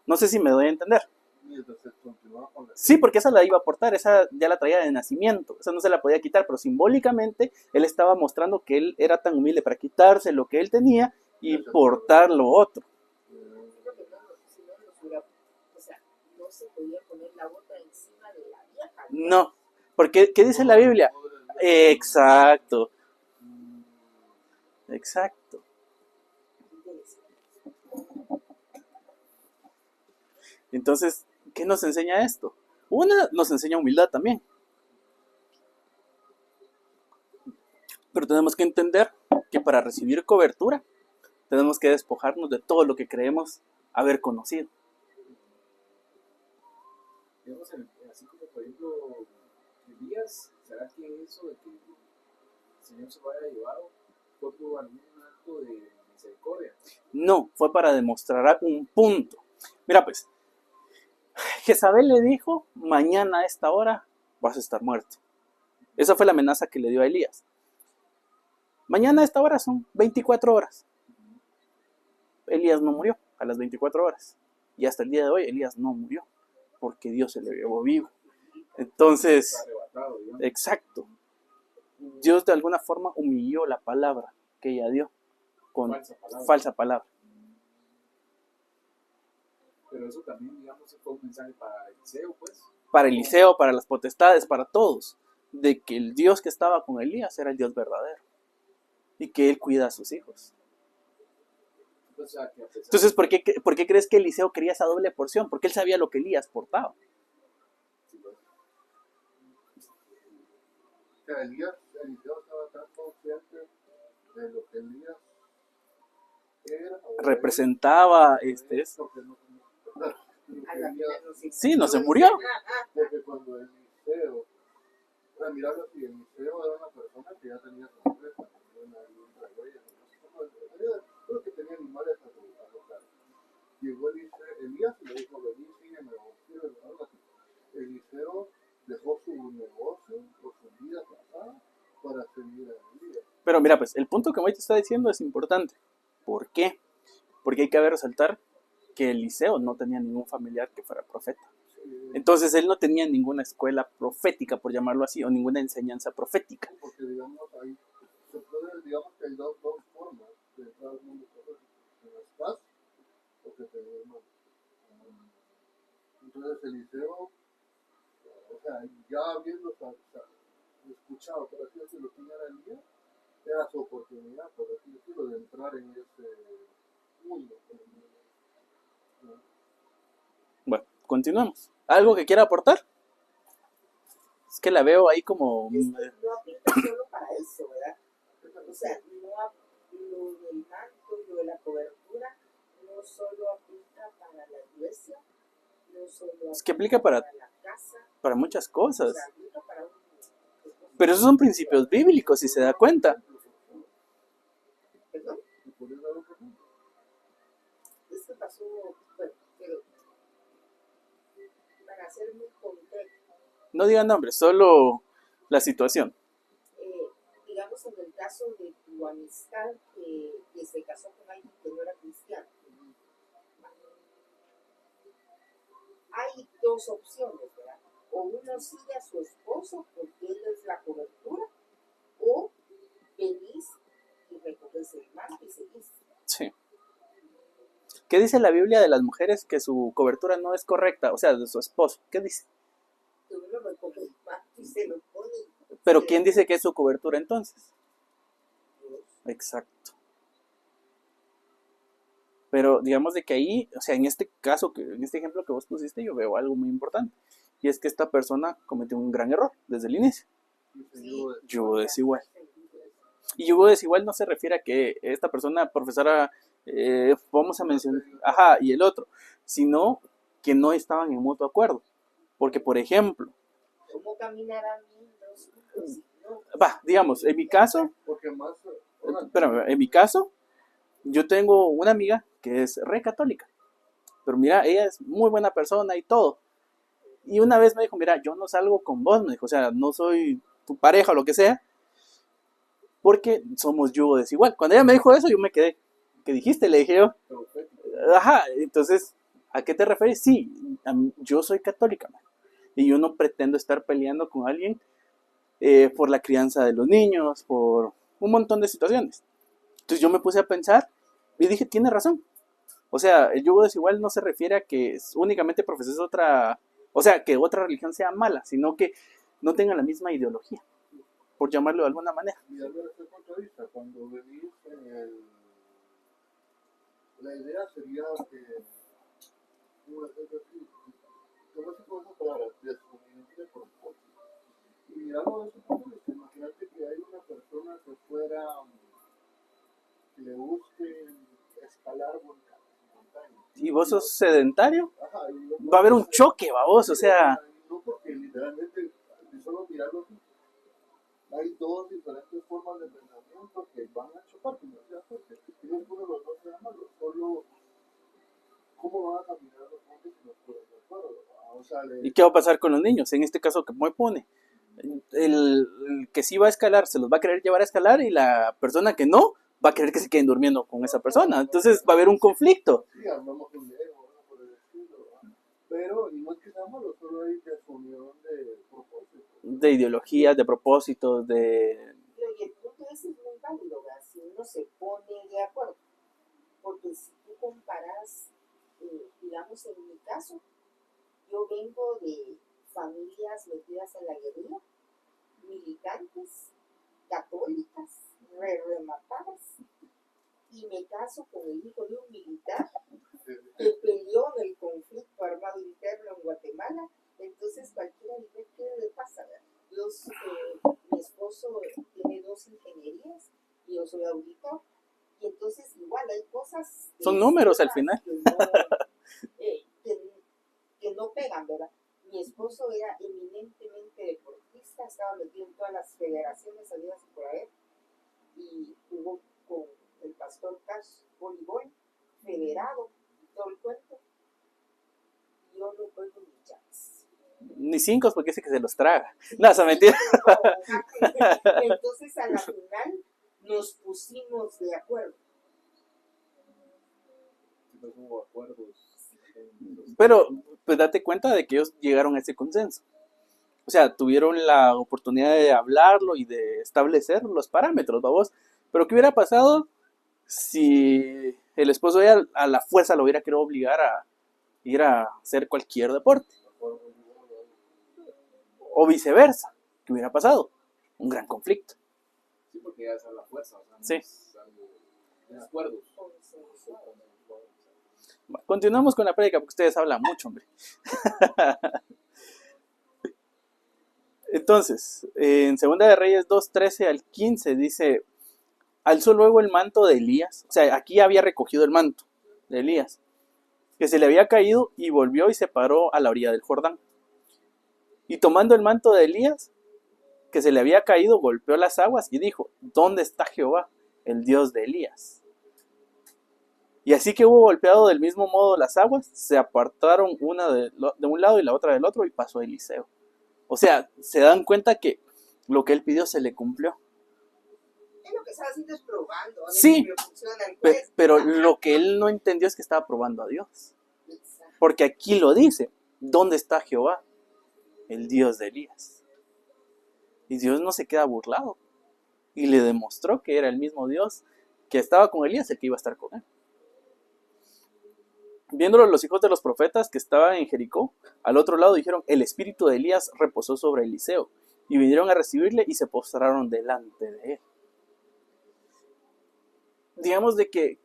No sé si me doy a entender. Mientras se continuaba con la Sí, porque esa la iba a aportar, esa ya la traía de nacimiento, esa no se la podía quitar, pero simbólicamente él estaba mostrando que él era tan humilde para quitarse lo que él tenía y portar lo otro. Creo que no, si no nos hubiera, o sea, no se podía poner la otra encima de la vieja. No, porque ¿qué dice la Biblia? Exacto, exacto. Entonces, ¿qué nos enseña esto? Una, nos enseña humildad también. Pero tenemos que entender que para recibir cobertura, tenemos que despojarnos de todo lo que creemos haber conocido. Digamos, así como por ejemplo, Elías, ¿será que eso de que el Señor se lo haya llevado fue por algún acto de misericordia? No, fue para demostrar un punto. Mira pues, Jezabel le dijo: mañana a esta hora vas a estar muerto. Esa fue la amenaza que le dio a Elías. Mañana a esta hora son 24 horas. Elías no murió a las 24 horas. Y hasta el día de hoy Elías no murió, porque Dios se le llevó vivo. Entonces, Arrebatado, digamos. exacto. Dios de alguna forma humilló la palabra que ella dio con falsa palabra. Pero eso también, digamos, fue un mensaje para Eliseo, pues. Para Eliseo, para las potestades, para todos, de que el Dios que estaba con Elías era el Dios verdadero y que él cuida a sus hijos. O sea, que a pesar Entonces, ¿por qué crees que Eliseo quería esa doble porción? Porque él sabía lo que Elías portaba. O sea, Eliseo estaba tan consciente de lo que Elías era. Representaba Porque no tenía. A la final no se- Sí, no se murió. Porque cuando Eliseo, para mirarlo así, Eliseo era una persona que ya tenía su empresa, creo que tenía animales a tocar. Llegó Elías y le dijo: vení, sígueme, o algo así. Eliseo dejó su negocio o su vida pasada para seguir a Elías. Pero mira, pues el punto que Moy te está diciendo es importante. ¿Por qué? Porque hay que resaltar que Eliseo no tenía ningún familiar que fuera profeta. Entonces él no tenía ninguna escuela profética, por llamarlo así, o ninguna enseñanza profética. Porque digamos, ahí se puede, digamos que hay dos formas de entrar al mundo profético: que no estás o que te dio mal. Entonces Eliseo, o sea, ya habiendo escuchado, por así decirlo, quién era Elías, era su oportunidad, por así decirlo, de entrar en ese mundo. Bueno, continuamos. ¿Algo que quiera aportar? Es que la veo ahí como... Es que no aplica solo para eso, ¿verdad? O sea, lo del manto y lo de la cobertura no solo aplica para la iglesia, no solo Es que aplica para la casa, muchas o cosas. sea, aplica para un... Pero esos son principios bíblicos, si se da cuenta. ¿Perdón? Es que pasó, bueno, pero para ser muy concreto, No digan nombres, solo la situación. digamos en el caso de tu amistad que se casó con alguien que no era cristiano, hay dos opciones, ¿verdad? O uno sigue a su esposo porque él es la cobertura, o venís y recoges el manto y seguís. Sí. ¿Qué dice la Biblia de las mujeres que su cobertura no es correcta? O sea, de su esposo. ¿Qué dice? se lo pone. Pero ¿quién dice que es su cobertura entonces? Exacto. Pero digamos de que ahí, o sea, en este caso, en este ejemplo que vos pusiste, yo veo algo muy importante. Y es que esta persona cometió un gran error desde el inicio. Yugo desigual. Y yugo desigual no se refiere a que esta persona profesara, vamos a mencionar, ajá, y el otro, sino que no estaban en mutuo acuerdo. Porque, por ejemplo, ¿Cómo caminarán los juntos? No. va, digamos, en mi caso, Porque más, espérame, en mi caso, yo tengo una amiga que es re católica. Pero mira, ella es muy buena persona y todo. Y una vez me dijo, mira, yo no salgo con vos, me dijo, o sea, no soy tu pareja o lo que sea, porque somos yugo desigual. Cuando ella me dijo eso, yo me quedé. ¿Qué dijiste? Le dije yo. Ajá, entonces, ¿a qué te refieres? Sí, yo soy católica, man, y yo no pretendo estar peleando con alguien por la crianza de los niños, por un montón de situaciones. Entonces yo me puse a pensar y dije, tiene razón. O sea, el yugo desigual no se refiere a que únicamente profeses otra, o sea, que otra religión sea mala, sino que no tenga la misma ideología, por llamarlo de alguna manera. y desde este punto de vista, cuando venís en el... La idea sería que, como es decir, ¿cómo se puede separar desunión de propósito? Y mirarlo de ese punto de vista, imagínate que hay una persona que fuera, que le guste escalar montañas. Y vos sos sedentario, Ajá, y va a haber un choque, babos, o sea, no, porque literalmente, de solo mirarlo así, hay dos diferentes formas de pensamiento que van a chocar, como decía, porque ninguno de los dos sea malo, solo cómo van a caminar los montes si no pueden de acuerdo. O sea, ¿y qué va a pasar con los niños? En este caso, que me pone, el que sí va a escalar se los va a querer llevar a escalar y la persona que no va a querer que se queden durmiendo con esa persona. Entonces va a haber un conflicto. sí, armamos un Lego, ¿no? Por el estilo, ¿no? Pero, y no es que sea malo, solo hay desunión de propósito. De ideologías, de propósitos, de... Y el punto ese es muy válido, ¿verdad? Si uno se pone de acuerdo. Porque si tú comparas, digamos en mi caso, yo vengo de familias metidas en la guerrilla, militantes, católicas, rematadas, y me caso con el hijo de un militar que peleó en el conflicto armado interno en Guatemala. Entonces cualquiera dice, ¿qué le pasa? Mi esposo tiene 2 ingenierías y yo soy auditor, y entonces igual hay cosas Son números al final. Que no pegan, ¿verdad? Mi esposo era eminentemente deportista, estaba metido en todas las federaciones salidas por haber, y jugó con el Pastor Cash voleibol, federado, y todo el cuento. Yo no juego ni jazz. Ni 5 porque dice que se los traga. No, esa mentira. Entonces a la final nos pusimos de acuerdo. No hubo acuerdos. Pero pues date cuenta de que ellos llegaron a ese consenso. O sea, tuvieron la oportunidad de hablarlo y de establecer los parámetros, ¿vamos? Pero ¿qué hubiera pasado si el esposo a la fuerza lo hubiera querido obligar a ir a hacer cualquier deporte? O viceversa. ¿Qué hubiera pasado? Un gran conflicto. Sí, porque ya es a la fuerza. O sea, no Sí. es algo de acuerdos. Continuamos con la prédica porque ustedes hablan mucho, hombre. Entonces, en 2 de Reyes 2:13 al 15 dice, alzó luego el manto de Elías, o sea, aquí había recogido el manto de Elías, que se le había caído, y volvió y se paró a la orilla del Jordán. Y tomando el manto de Elías, que se le había caído, golpeó las aguas y dijo, ¿dónde está Jehová, el Dios de Elías? Y así que hubo golpeado del mismo modo las aguas, se apartaron una de un lado y la otra del otro, y pasó Eliseo. O sea, se dan cuenta que lo que él pidió se le cumplió. Es lo que estaba haciendo es probando. A ver Sí, si me funciona el juez. pero lo que él no entendió es que estaba probando a Dios. Exacto. Porque aquí lo dice, ¿dónde está Jehová, el Dios de Elías? Y Dios no se queda burlado. Y le demostró que era el mismo Dios que estaba con Elías, el que iba a estar con él. Viéndolo los hijos de los profetas que estaban en Jericó, al otro lado dijeron, el espíritu de Elías reposó sobre Eliseo. y vinieron a recibirle y se postraron delante de él. Digamos de que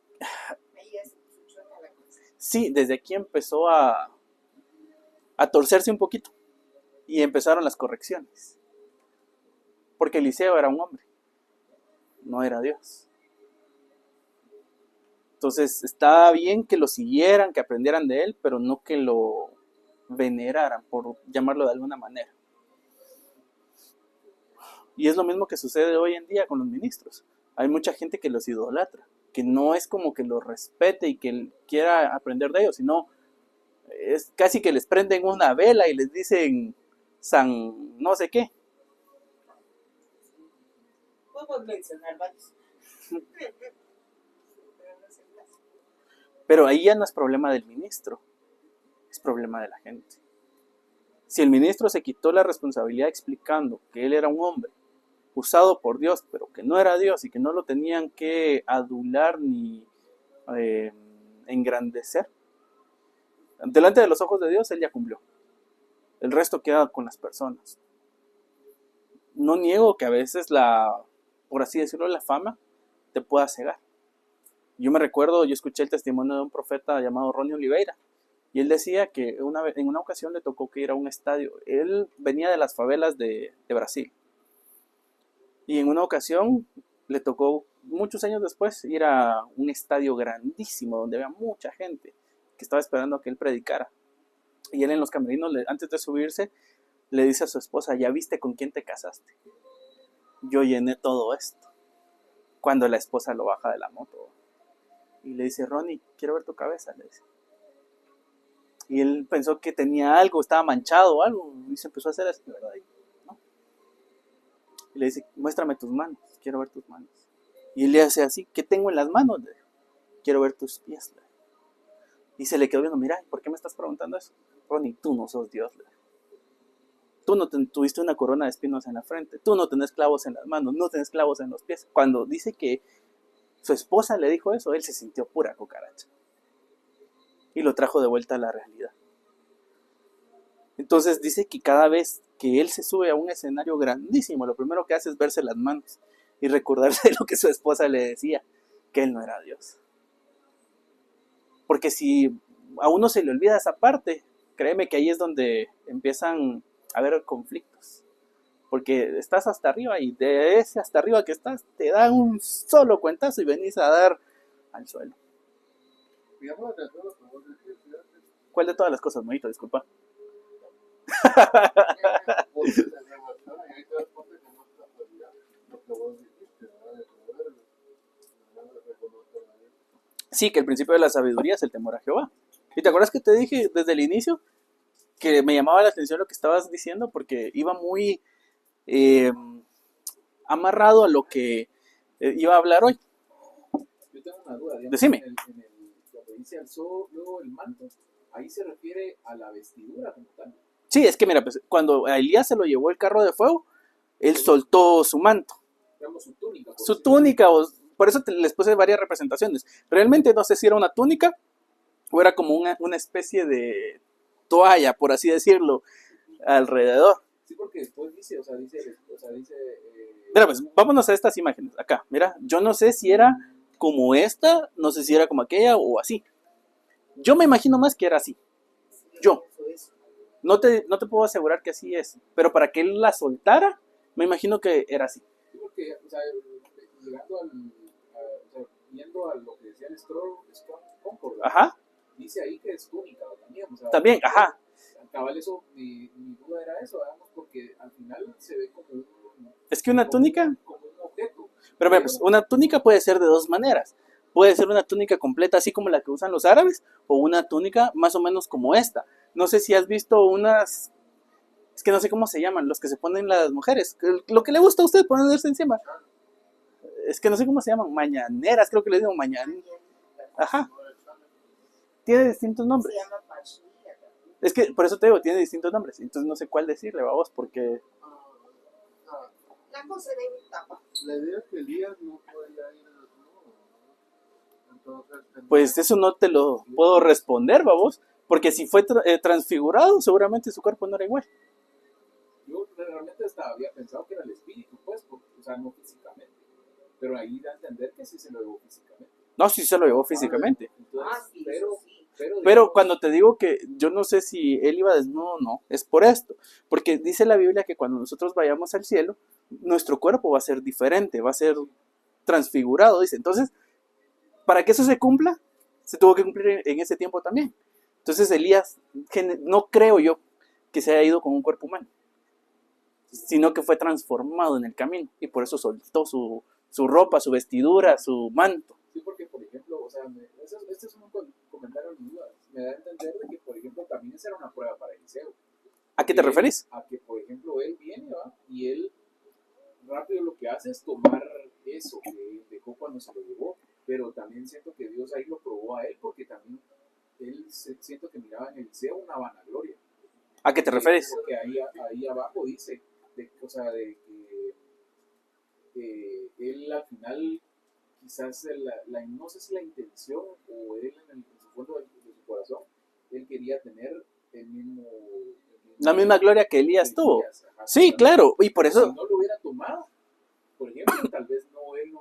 Ahí ya se puso chueca la cosa. sí, desde aquí empezó a torcerse un poquito y empezaron las correcciones. Porque Eliseo era un hombre, no era Dios. Entonces estaba bien que lo siguieran, que aprendieran de él, pero no que lo veneraran, por llamarlo de alguna manera. Y es lo mismo que sucede hoy en día con los ministros. Hay mucha gente que los idolatra, que no es como que los respete y que quiera aprender de ellos, sino es casi que les prenden una vela y les dicen San no sé qué. Podemos mencionar varios. Pero no es el caso. Pero ahí ya no es problema del ministro, es problema de la gente. Si el ministro se quitó la responsabilidad explicando que él era un hombre usado por Dios, pero que no era Dios y que no lo tenían que adular ni engrandecer, delante de los ojos de Dios él ya cumplió. El resto queda con las personas. No niego que a veces por así decirlo, la fama te pueda cegar. Yo me recuerdo, yo escuché el testimonio de un profeta llamado Ronnie Oliveira, y él decía que en una ocasión le tocó que ir a un estadio. Él venía de las favelas de Brasil. Y en una ocasión le tocó, muchos años después, ir a un estadio grandísimo donde había mucha gente que estaba esperando a que él predicara. Y él en los camerinos, antes de subirse, le dice a su esposa, ¿ya viste con quién te casaste? Yo llené todo esto. Cuando la esposa lo baja de la moto y le dice, Ronnie, quiero ver tu cabeza, le dice. Y él pensó que tenía algo, estaba manchado o algo, y se empezó a hacer así, ¿verdad? ¿No? Y le dice, muéstrame tus manos, quiero ver tus manos. Y él le hace así, ¿qué tengo en las manos? Quiero ver tus pies. Y se le quedó viendo, mira, ¿por qué me estás preguntando eso? Ronnie, tú no sos Dios. Tú no tuviste una corona de espinos en la frente, tú no tenés clavos en las manos, no tenés clavos en los pies. Cuando dice que su esposa le dijo eso, él se sintió pura cucaracha. Y lo trajo de vuelta a la realidad. Entonces dice que cada vez que él se sube a un escenario grandísimo, lo primero que hace es verse las manos y recordarse de lo que su esposa le decía, que él no era Dios. Porque si a uno se le olvida esa parte, créeme que ahí es donde empiezan a haber conflictos. Porque estás hasta arriba y de ese hasta arriba que estás, te dan un solo cuentazo y venís a dar al suelo. ¿Cuál de todas las cosas, Moito? Disculpa. Sí, que el principio de la sabiduría es el temor a Jehová. ¿Y te acuerdas que te dije desde el inicio que me llamaba la atención lo que estabas diciendo? Porque iba muy amarrado a lo que iba a hablar hoy. Yo tengo una duda. Digamos, Decime. Cuando dice alzó luego el manto, ahí se refiere a la vestidura como tal. Sí, es que mira, pues, cuando a Elías se lo llevó el carro de fuego, él soltó su manto. Digamos su túnica. Su túnica, por eso les puse varias representaciones. Realmente no sé si era una túnica o era como una especie de toalla, por así decirlo, alrededor. Sí, porque después dice, Mira, pues vámonos a estas imágenes. Acá, mira, yo no sé si era como esta, no sé si era como aquella o así. Yo me imagino más que era así. Yo. No te puedo asegurar que así es, pero para que él la soltara, me imagino que era así. Sí, porque, yendo a lo que decía el Strong Concord, Ajá. dice ahí que es túnica también. También, ajá. Cabal, eso, mi duda era eso, digamos, porque al final se ve como un... Es que una túnica... Como un objeto. Pero pues, una túnica puede ser de dos maneras. Puede ser una túnica completa así como la que usan los árabes, o una túnica más o menos como esta. No sé si has visto unas... Es que no sé cómo se llaman, los que se ponen las mujeres. Lo que le gusta a usted ponerse encima. Es que no sé cómo se llaman, mañaneras, creo que le digo mañaneras. Ajá. Tiene distintos nombres. Se llama pashmina también. Es que por eso te digo, tiene distintos nombres. Entonces no sé cuál decirle, vamos, porque... La cosa de mi tapa. La idea es que Elías no podía ir desnudo. Entonces, Pues eso no te lo puedo responder, vamos. Porque si fue transfigurado, seguramente su cuerpo no era igual. yo realmente hasta había pensado que era el espíritu, pues, o sea, no físicamente. Pero ahí da a entender que sí se lo llevó físicamente. No, sí se lo llevó físicamente. Entonces, Sí, pero, eso sí. pero, Pero digamos, cuando te digo que yo no sé si él iba desnudo o no, es por esto. Porque dice la Biblia que cuando nosotros vayamos al cielo, nuestro cuerpo va a ser diferente, va a ser transfigurado, dice. Entonces, para que eso se cumpla, se tuvo que cumplir en ese tiempo también. Entonces Elías, no creo yo que se haya ido con un cuerpo humano, sino que fue transformado en el camino y por eso soltó su ropa, su vestidura, su manto. sí, porque, por ejemplo, o sea, este es un comentario de dudas. Me da a entender de que, por ejemplo, también esa era una prueba para Eliseo. ¿A qué te referís? A que, por ejemplo, él viene, ¿va? Y él rápido lo que hace es tomar eso que dejó cuando se lo llevó, pero también siento que Dios ahí lo probó a él, porque también él siento que miraba en Eliseo una vanagloria. ¿A qué te referís? Porque ahí abajo dice, o sea, de que él al final, quizás, no sé si la intención o él en su fondo de su corazón, él quería tener La misma gloria que Elías tuvo. Ajá, Sí, claro, y por eso... si no lo hubiera tomado, por ejemplo, tal vez él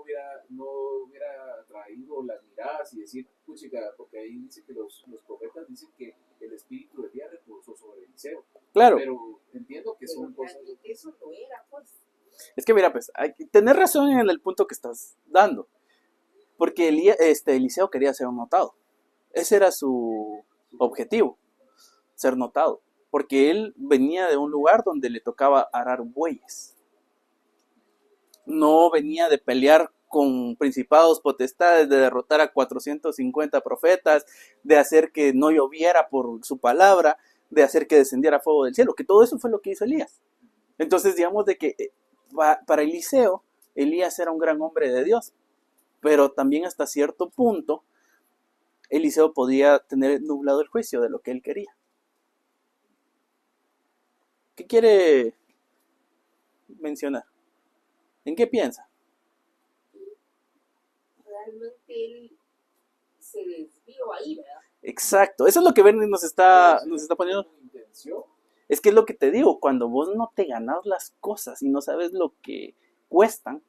no hubiera traído las miradas y decir, puchica, porque ahí dice que los profetas dicen que el espíritu de Elías reposó sobre Eliseo. Claro. Pero entiendo que son cosas. Eso no era, pues. Es que mira, pues, hay que tener razón en el punto que estás dando. Porque Eliseo quería ser notado. Ese era su objetivo, ser notado. Porque él venía de un lugar donde le tocaba arar bueyes. No venía de pelear con principados, potestades, de derrotar a 450 profetas, de hacer que no lloviera por su palabra, de hacer que descendiera fuego del cielo, que todo eso fue lo que hizo Elías. Entonces, digamos de que para Eliseo, Elías era un gran hombre de Dios, pero también hasta cierto punto, Eliseo podía tener nublado el juicio de lo que él quería. ¿Qué quiere mencionar? ¿En qué piensa? Realmente él se desvió ahí, ¿verdad? Exacto, eso es lo que Bernie nos está poniendo. Intención. Es que es lo que te digo, cuando vos no te ganas las cosas y no sabes lo que cuestan,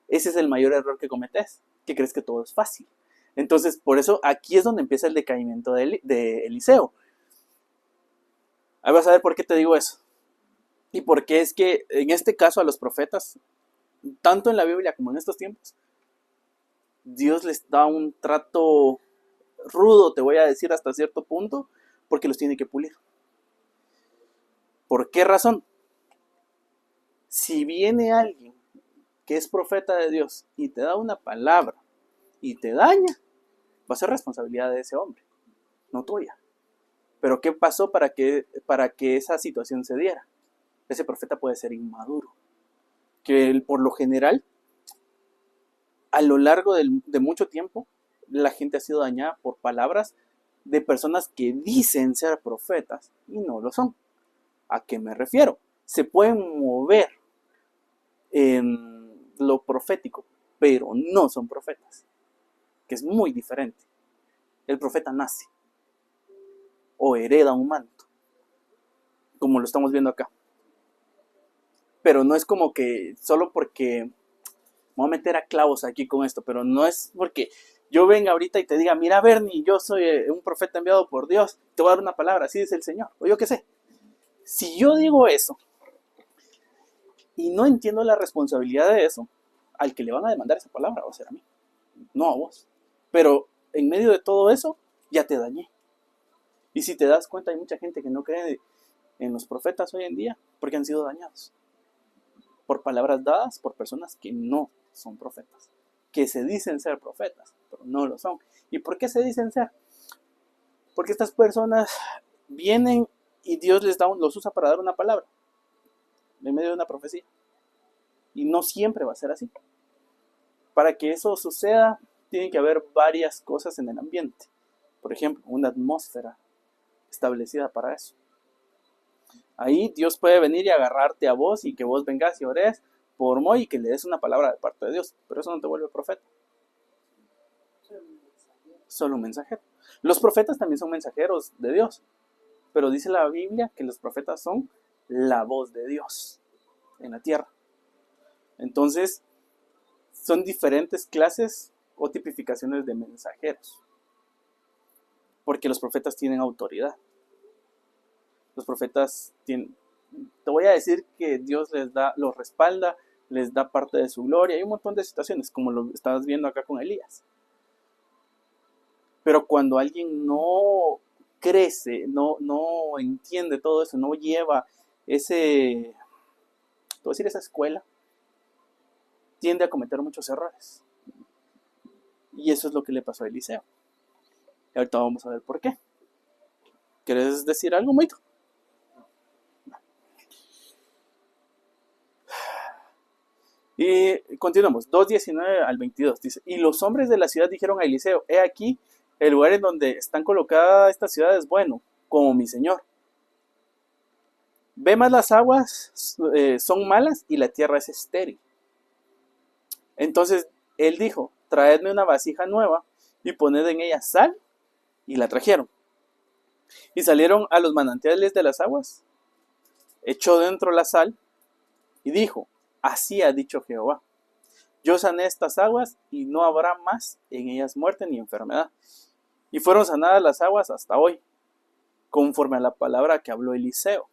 ese es el mayor error que cometes, que crees que todo es fácil. Entonces, por eso aquí es donde empieza el decaimiento de Eliseo. Ahí vas a ver por qué te digo eso. Y por qué es que en este caso a los profetas, tanto en la Biblia como en estos tiempos, Dios les da un trato rudo, te voy a decir hasta cierto punto, porque los tiene que pulir. ¿Por qué razón? Si viene alguien que es profeta de Dios y te da una palabra y te daña, va a ser responsabilidad de ese hombre, no tuya. Pero ¿qué pasó para que esa situación se diera? Ese profeta puede ser inmaduro, que por lo general, a lo largo de mucho tiempo, la gente ha sido dañada por palabras de personas que dicen ser profetas y no lo son. ¿A qué me refiero? Se pueden mover en lo profético, pero no son profetas, que es muy diferente. El profeta nace o hereda un manto, como lo estamos viendo acá. Pero no es como que solo porque... Me voy a meter a clavos aquí con esto, pero no es porque yo venga ahorita y te diga, mira Bernie, yo soy un profeta enviado por Dios, te voy a dar una palabra, así dice el Señor, o yo qué sé. Si yo digo eso y no entiendo la responsabilidad de eso, al que le van a demandar esa palabra va a ser a mí, no a vos. Pero en medio de todo eso, ya te dañé. Y si te das cuenta, hay mucha gente que no cree en los profetas hoy en día porque han sido dañados por palabras dadas por personas que no son profetas, que se dicen ser profetas, pero no lo son. ¿Y por qué se dicen ser? Porque estas personas vienen y Dios los usa para dar una palabra en medio de una profecía. Y no siempre va a ser así. Para que eso suceda, tiene que haber varias cosas en el ambiente. Por ejemplo, una atmósfera establecida para eso. Ahí Dios puede venir y agarrarte a vos y que vos vengas y ores por Moy y que le des una palabra de parte de Dios. Pero eso no te vuelve profeta. Solo un mensajero. Los profetas también son mensajeros de Dios. Pero dice la Biblia que los profetas son la voz de Dios en la tierra. Entonces, son diferentes clases o tipificaciones de mensajeros. Porque los profetas tienen autoridad. Los profetas tienen, te voy a decir que Dios los respalda, les da parte de su gloria. Hay un montón de situaciones, como lo estás viendo acá con Elías. Pero cuando alguien no crece, no entiende todo eso, no lleva esa escuela, tiende a cometer muchos errores. Y eso es lo que le pasó a Eliseo. Y ahorita vamos a ver por qué. ¿Quieres decir algo, Moito? Y continuamos, 2:19 al 22, dice, y los hombres de la ciudad dijeron a Eliseo, he aquí, el lugar en donde están colocadas estas ciudades es bueno, como mi señor. Ve más las aguas son malas y la tierra es estéril. Entonces él dijo, traedme una vasija nueva y poned en ella sal, y la trajeron. Y salieron a los manantiales de las aguas, echó dentro la sal y dijo, así ha dicho Jehová, yo sané estas aguas y no habrá más en ellas muerte ni enfermedad. Y fueron sanadas las aguas hasta hoy, conforme a la palabra que habló Eliseo.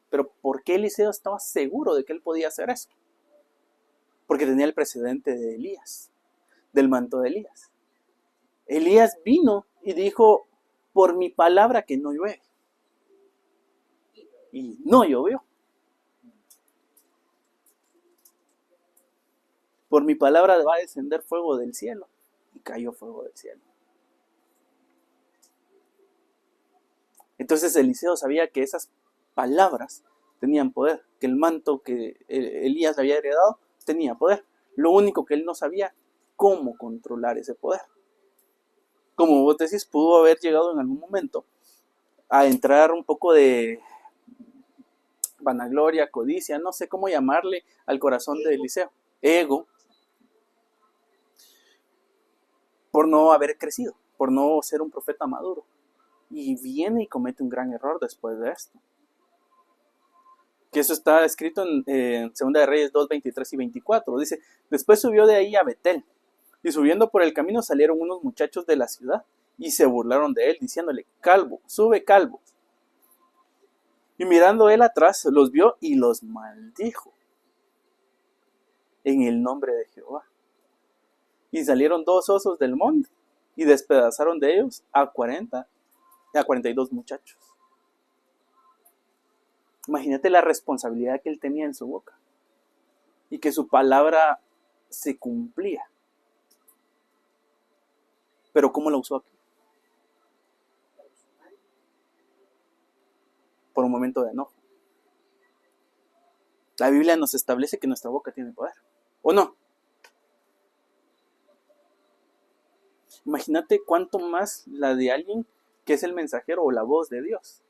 Pero ¿por qué Eliseo estaba seguro de que él podía hacer eso? Porque tenía el precedente de Elías, del manto de Elías. Elías vino y dijo, por mi palabra que no llueve. Y no llovió. Por mi palabra va a descender fuego del cielo. Y cayó fuego del cielo. Entonces Eliseo sabía que esas palabras tenían poder, que el manto que Elías había heredado tenía poder. Lo único que él no sabía, cómo controlar ese poder. Como vos decís, pudo haber llegado en algún momento a entrar un poco de vanagloria, codicia, no sé cómo llamarle al corazón de Eliseo, ego, por no haber crecido, por no ser un profeta maduro. Y viene y comete un gran error después de esto. Que eso está escrito en 2 de Reyes 2, 23 y 24. Dice, después subió de ahí a Betel, y subiendo por el camino salieron unos muchachos de la ciudad, y se burlaron de él, diciéndole, calvo, sube calvo. Y mirando él atrás, los vio y los maldijo en el nombre de Jehová. Y salieron 2 osos del monte, y despedazaron de ellos a 42 muchachos. Imagínate la responsabilidad que él tenía en su boca y que su palabra se cumplía. Pero ¿cómo la usó aquí? Por un momento de enojo. La Biblia nos establece que nuestra boca tiene poder, ¿o no? Imagínate cuánto más la de alguien que es el mensajero o la voz de Dios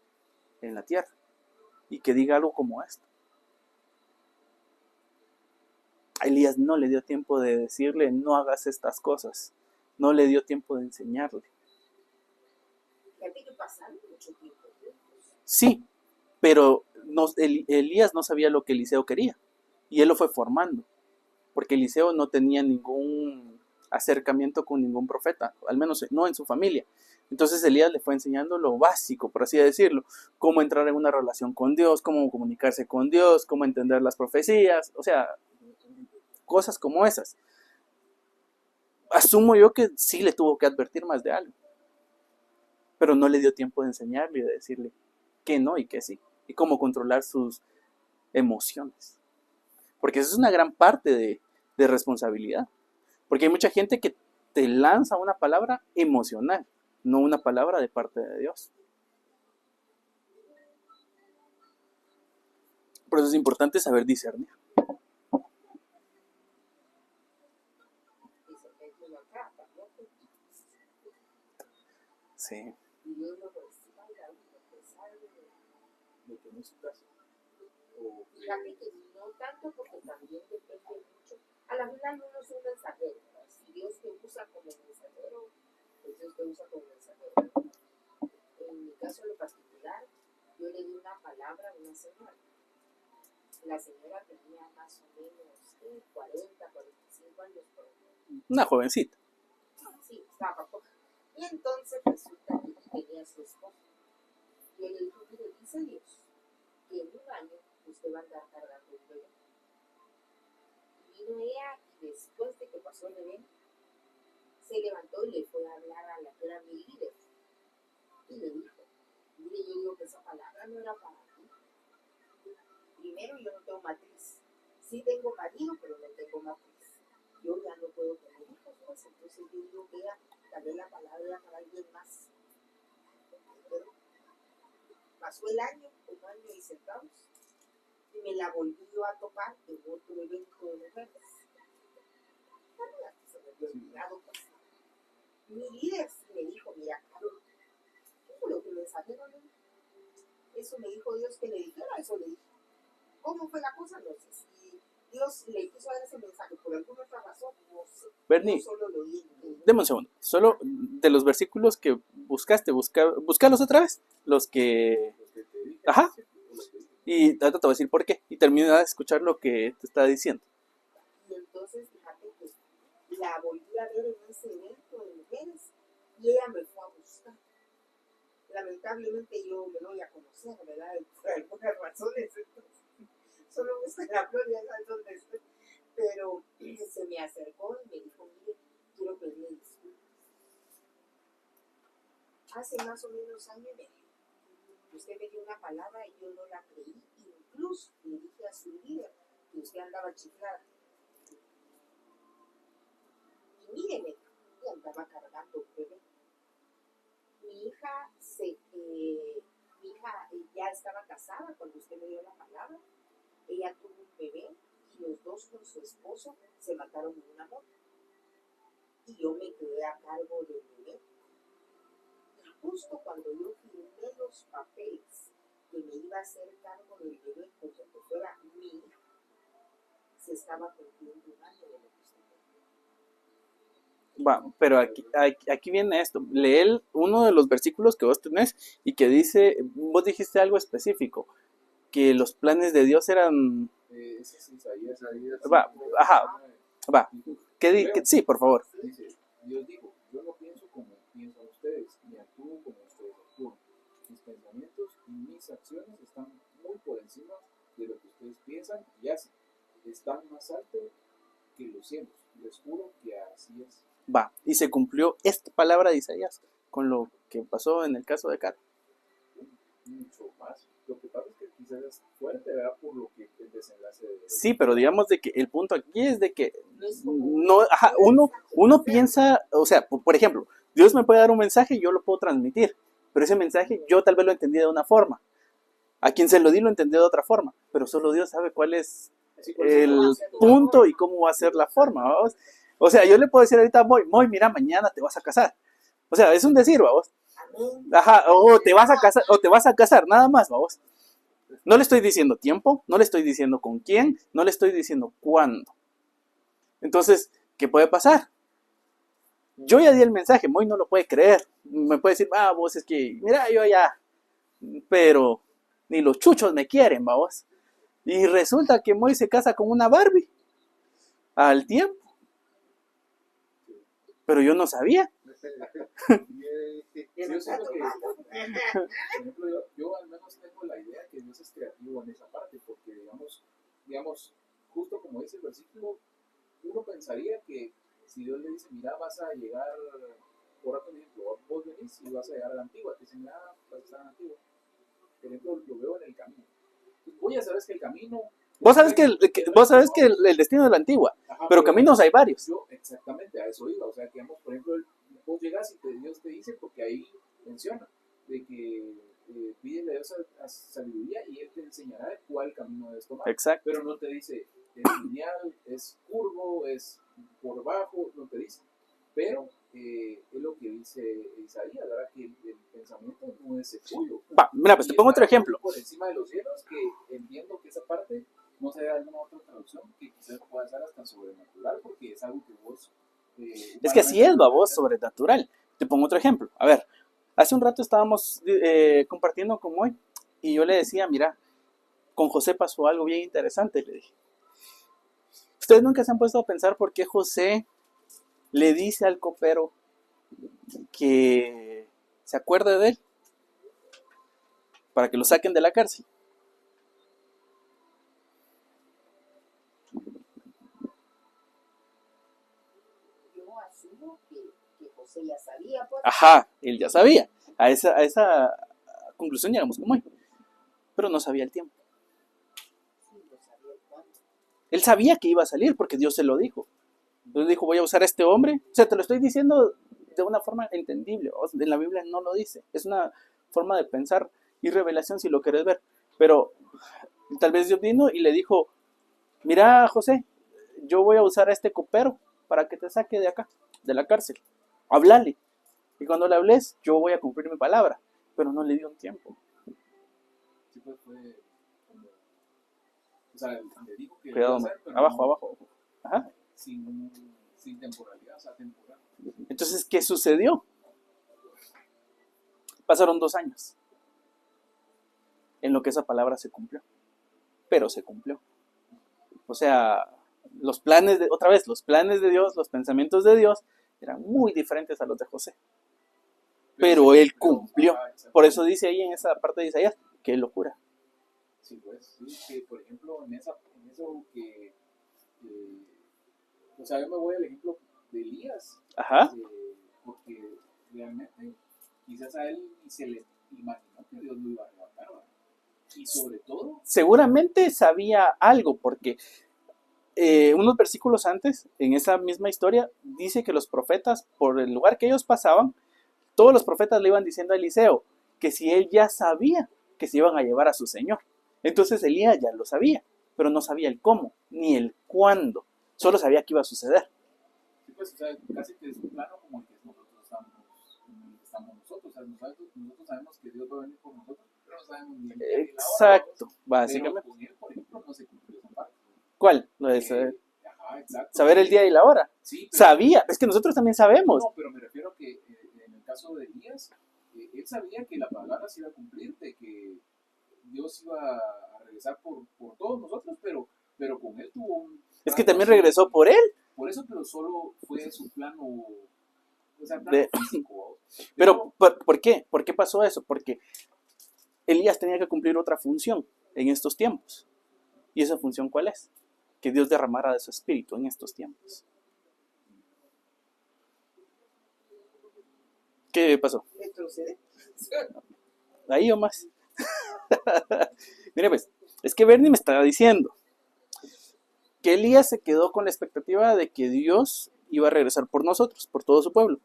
en la tierra y que diga algo como esto. A Elías no le dio tiempo de decirle no hagas estas cosas, no le dio tiempo de enseñarle. Sí, pero Elías no sabía lo que Eliseo quería y él lo fue formando, porque Eliseo no tenía ningún acercamiento con ningún profeta, al menos no en su familia. Entonces Elías le fue enseñando lo básico, por así decirlo, cómo entrar en una relación con Dios, cómo comunicarse con Dios, cómo entender las profecías, o sea, cosas como esas. Asumo yo que sí le tuvo que advertir más de algo, pero no le dio tiempo de enseñarle y de decirle que no y que sí, y cómo controlar sus emociones. Porque eso es una gran parte de responsabilidad. Porque hay mucha gente que te lanza una palabra emocional, no una palabra de parte de Dios. Por eso es importante saber discernir. Sí. Fíjate que no tanto porque también depende mucho. A la final uno es un mensajero. Si Dios te usa como mensajero, pues Dios te usa como mensajero. En mi caso en lo particular, yo le di una palabra a una señora. La señora tenía más o menos 40, 45 años. Por ahí. Una jovencita. Sí, estaba poca. Y entonces resulta que tenía su esposo. Yo le dije, mire, dice Dios, que en un año usted va a andar cargando un bebé. Y vino ella y después de que pasó el evento, se levantó y le fue a hablar a la que era mi líder. Y le dijo, mire, yo digo que esa palabra no era para ti. Primero, yo no tengo matriz. Sí tengo marido, pero no tengo matriz. Yo ya no puedo tener hijos, pues, entonces yo digo que ella, tal vez la palabra era para alguien más. Pero pasó el año, un año y centavos, y me la volvió a tocar en otro evento de mujeres. Se me había olvidado, pues. Mi líder me dijo, mira, Carol, ¿qué fue lo que me salieron? Eso me dijo Dios que le dijera, eso le dije. ¿Cómo fue la cosa? No sé. Si Dios le quiso dar ese mensaje por alguna otra razón, no sé. Bernie, Yo solo lo di. deme un segundo. Solo de los versículos que buscaste, buscarlos otra vez. Los que... Los que te dije, Ajá. sí, los que dije. Y ahorita te voy a decir por qué. Y termina de escuchar lo que te está diciendo. Y entonces, fíjate que la volví a ver en ese evento de mujeres y ella me fue a buscar. Lamentablemente yo me doy a conocer, ¿verdad? Por algunas razones, entonces, solo busco la gloria, ¿sabes dónde estoy? Pero se me acercó y me dijo, mire, quiero pedirle disculpas. Hace más o menos año y medio, usted me dio una palabra y yo no la creí. Incluso le dije a su líder que usted andaba chiflada. Y míreme, y andaba cargando un bebé. Mi hija ya estaba casada cuando usted me dio la palabra. Ella tuvo un bebé y los dos con su esposo se mataron en una moto. Y yo me quedé a cargo del bebé. Y justo cuando yo firmé los papeles que me iba a hacer cargo del bebé como que fuera mi hija, se estaba cumpliendo un año de lo que usted me dio. Va, pero aquí viene esto. Lee uno de los versículos que vos tenés y que dice, vos dijiste algo específico, que los planes de Dios eran... Ese es Isaías. Va, ajá, va. Sí, por favor. Dice, Dios dijo, yo no pienso como piensan ustedes, ni actúo como ustedes actúan. Mis pensamientos y mis acciones están muy por encima de lo que ustedes piensan y hacen. Están más alto que los cielos. Les juro que así es. Va, y se cumplió esta palabra de Isaías con lo que pasó en el caso de Kat. Mucho más. Lo que pasa es que quizás es fuerte, ¿verdad? Por lo que el desenlace de... Sí, pero digamos de que el punto aquí es de que No es como no, ajá, uno piensa, o sea, por ejemplo, Dios me puede dar un mensaje y yo lo puedo transmitir, pero ese mensaje yo tal vez lo entendí de una forma. A quien se lo di lo entendió de otra forma, pero solo Dios sabe cuál es el punto y cómo va a ser la forma, ¿vamos? O sea, yo le puedo decir ahorita, Moy, mira, mañana te vas a casar. O sea, es un decir, ¿vamos? amén. Ajá, o te vas a casar, nada más, ¿vamos? No le estoy diciendo tiempo, no le estoy diciendo con quién, no le estoy diciendo cuándo. Entonces, ¿qué puede pasar? Yo ya di el mensaje, Moy no lo puede creer. Me puede decir, vos es que, mira, yo ya, pero ni los chuchos me quieren, vamos. Y resulta que Moy se casa con una Barbie al tiempo. Pero yo no sabía. Yo siento que, por ejemplo, yo al menos tengo la idea que Dios es creativo en esa parte, porque digamos, justo como dice el versículo, uno pensaría que si Dios le dice, mira, vas a llegar, por ejemplo, vos venís y vas a llegar a la antigua, te dicen, mira, vas a estar en la antigua. Por ejemplo, lo veo en el camino. Vos ya sabes que el camino... Vos sabes que el destino de la antigua, Ajá, pero caminos hay varios. Yo exactamente a eso iba, o sea, que digamos, por ejemplo, vos llegas y Dios te dice, porque ahí menciona, de que pídele a Dios a sabiduría y Él te enseñará de cuál camino debes tomar. Exacto. Pero no te dice, es lineal, es curvo, es por bajo, no te dice. Pero es lo que dice Isaías, ¿verdad? Que el pensamiento no es seguro. Va, mira, pues te pongo otro ejemplo. Por encima de los cielos, que entiendo que esa parte no sé de alguna otra traducción que quizás pueda ser hasta sobrenatural, porque es algo que vos... Es que así es, babos, sobrenatural. Te pongo otro ejemplo. A ver, hace un rato estábamos compartiendo con Moy Y yo le decía, mira, con José pasó algo bien interesante, le dije. ¿Ustedes nunca se han puesto a pensar por qué José le dice al copero que se acuerde de él para que lo saquen de la cárcel? Yo asumo que José ya sabía, pues. Ajá, él ya sabía. A esa conclusión llegamos como hoy. Pero no sabía el tiempo. Sí, lo sabía cuándo. Él sabía que iba a salir porque Dios se lo dijo. Entonces dijo, voy a usar a este hombre. O sea, te lo estoy diciendo de una forma entendible. En la Biblia no lo dice. Es una forma de pensar y revelación si lo quieres ver. Pero tal vez Dios vino y le dijo, mira, José, yo voy a usar a este copero para que te saque de acá, de la cárcel. Háblale. Y cuando le hables, yo voy a cumplir mi palabra. Pero no le dio un tiempo. Sí, pues fue como, o sea, le dijo que Cuidado, lo iba a hacer, pero abajo, no abajo. Ajá. sin temporalidad, o sea, temporal. Entonces, ¿qué sucedió? Pasaron 2 años en lo que esa palabra se cumplió. Pero se cumplió. O sea, los planes de Dios, los pensamientos de Dios eran muy diferentes a los de José. Pero él cumplió. Por eso dice ahí en esa parte de Isaías, qué locura. Sí, pues, sí, que por ejemplo, en eso que, o sea, yo me voy al ejemplo de Elías, Ajá. porque realmente quizás a él ni se le imaginó que Dios lo iba a levantar, ¿verdad? Y sobre todo, Seguramente sabía algo, porque unos versículos antes, en esa misma historia, dice que los profetas, por el lugar que ellos pasaban, todos los profetas le iban diciendo a Eliseo que si él ya sabía que se iban a llevar a su señor. Entonces Elías ya lo sabía, pero no sabía el cómo, ni el cuándo. Solo sabía que iba a suceder. sí, pues, o sea, casi que es un plano como el que nosotros estamos nosotros. O sea, nosotros sabemos que Dios va a venir por nosotros, pero no sabemos ni el día ni la hora. Exacto, básicamente. Pero con él, por ejemplo, no se cumplió esa parte. ¿Cuál? Lo de Ajá, exacto. saber el día y la hora. Sí, pero, Sabía, es que nosotros también sabemos. no, pero me refiero a que en el caso de Elías, él sabía que la palabra se iba a cumplir, de que Dios iba a regresar por todos nosotros, pero con él tuvo un... Es que también regresó por él. Por eso, pero solo fue su plano, o sea, De- plano físico. Pero, ¿por qué? ¿Por qué pasó eso? Porque Elías tenía que cumplir otra función en estos tiempos. ¿Y esa función cuál es? Que Dios derramara de su espíritu en estos tiempos. ¿Qué pasó? Retrocede. Ahí o más. Mire pues, es que Bernie me estaba diciendo que Elías se quedó con la expectativa de que Dios iba a regresar por nosotros, por todo su pueblo.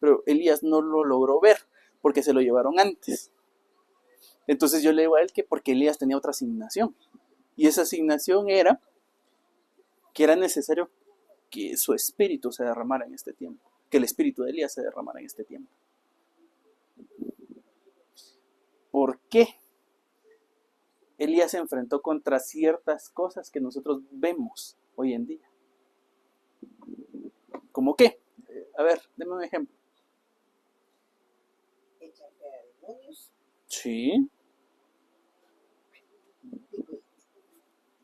Pero Elías no lo logró ver porque se lo llevaron antes. Entonces yo le digo a él que porque Elías tenía otra asignación. Y esa asignación era que era necesario que su espíritu se derramara en este tiempo. Que el espíritu de Elías se derramara en este tiempo. ¿Por qué? Elías se enfrentó contra ciertas cosas que nosotros vemos hoy en día. ¿Cómo qué? A ver, deme un ejemplo. Echan fuera demonios. Sí.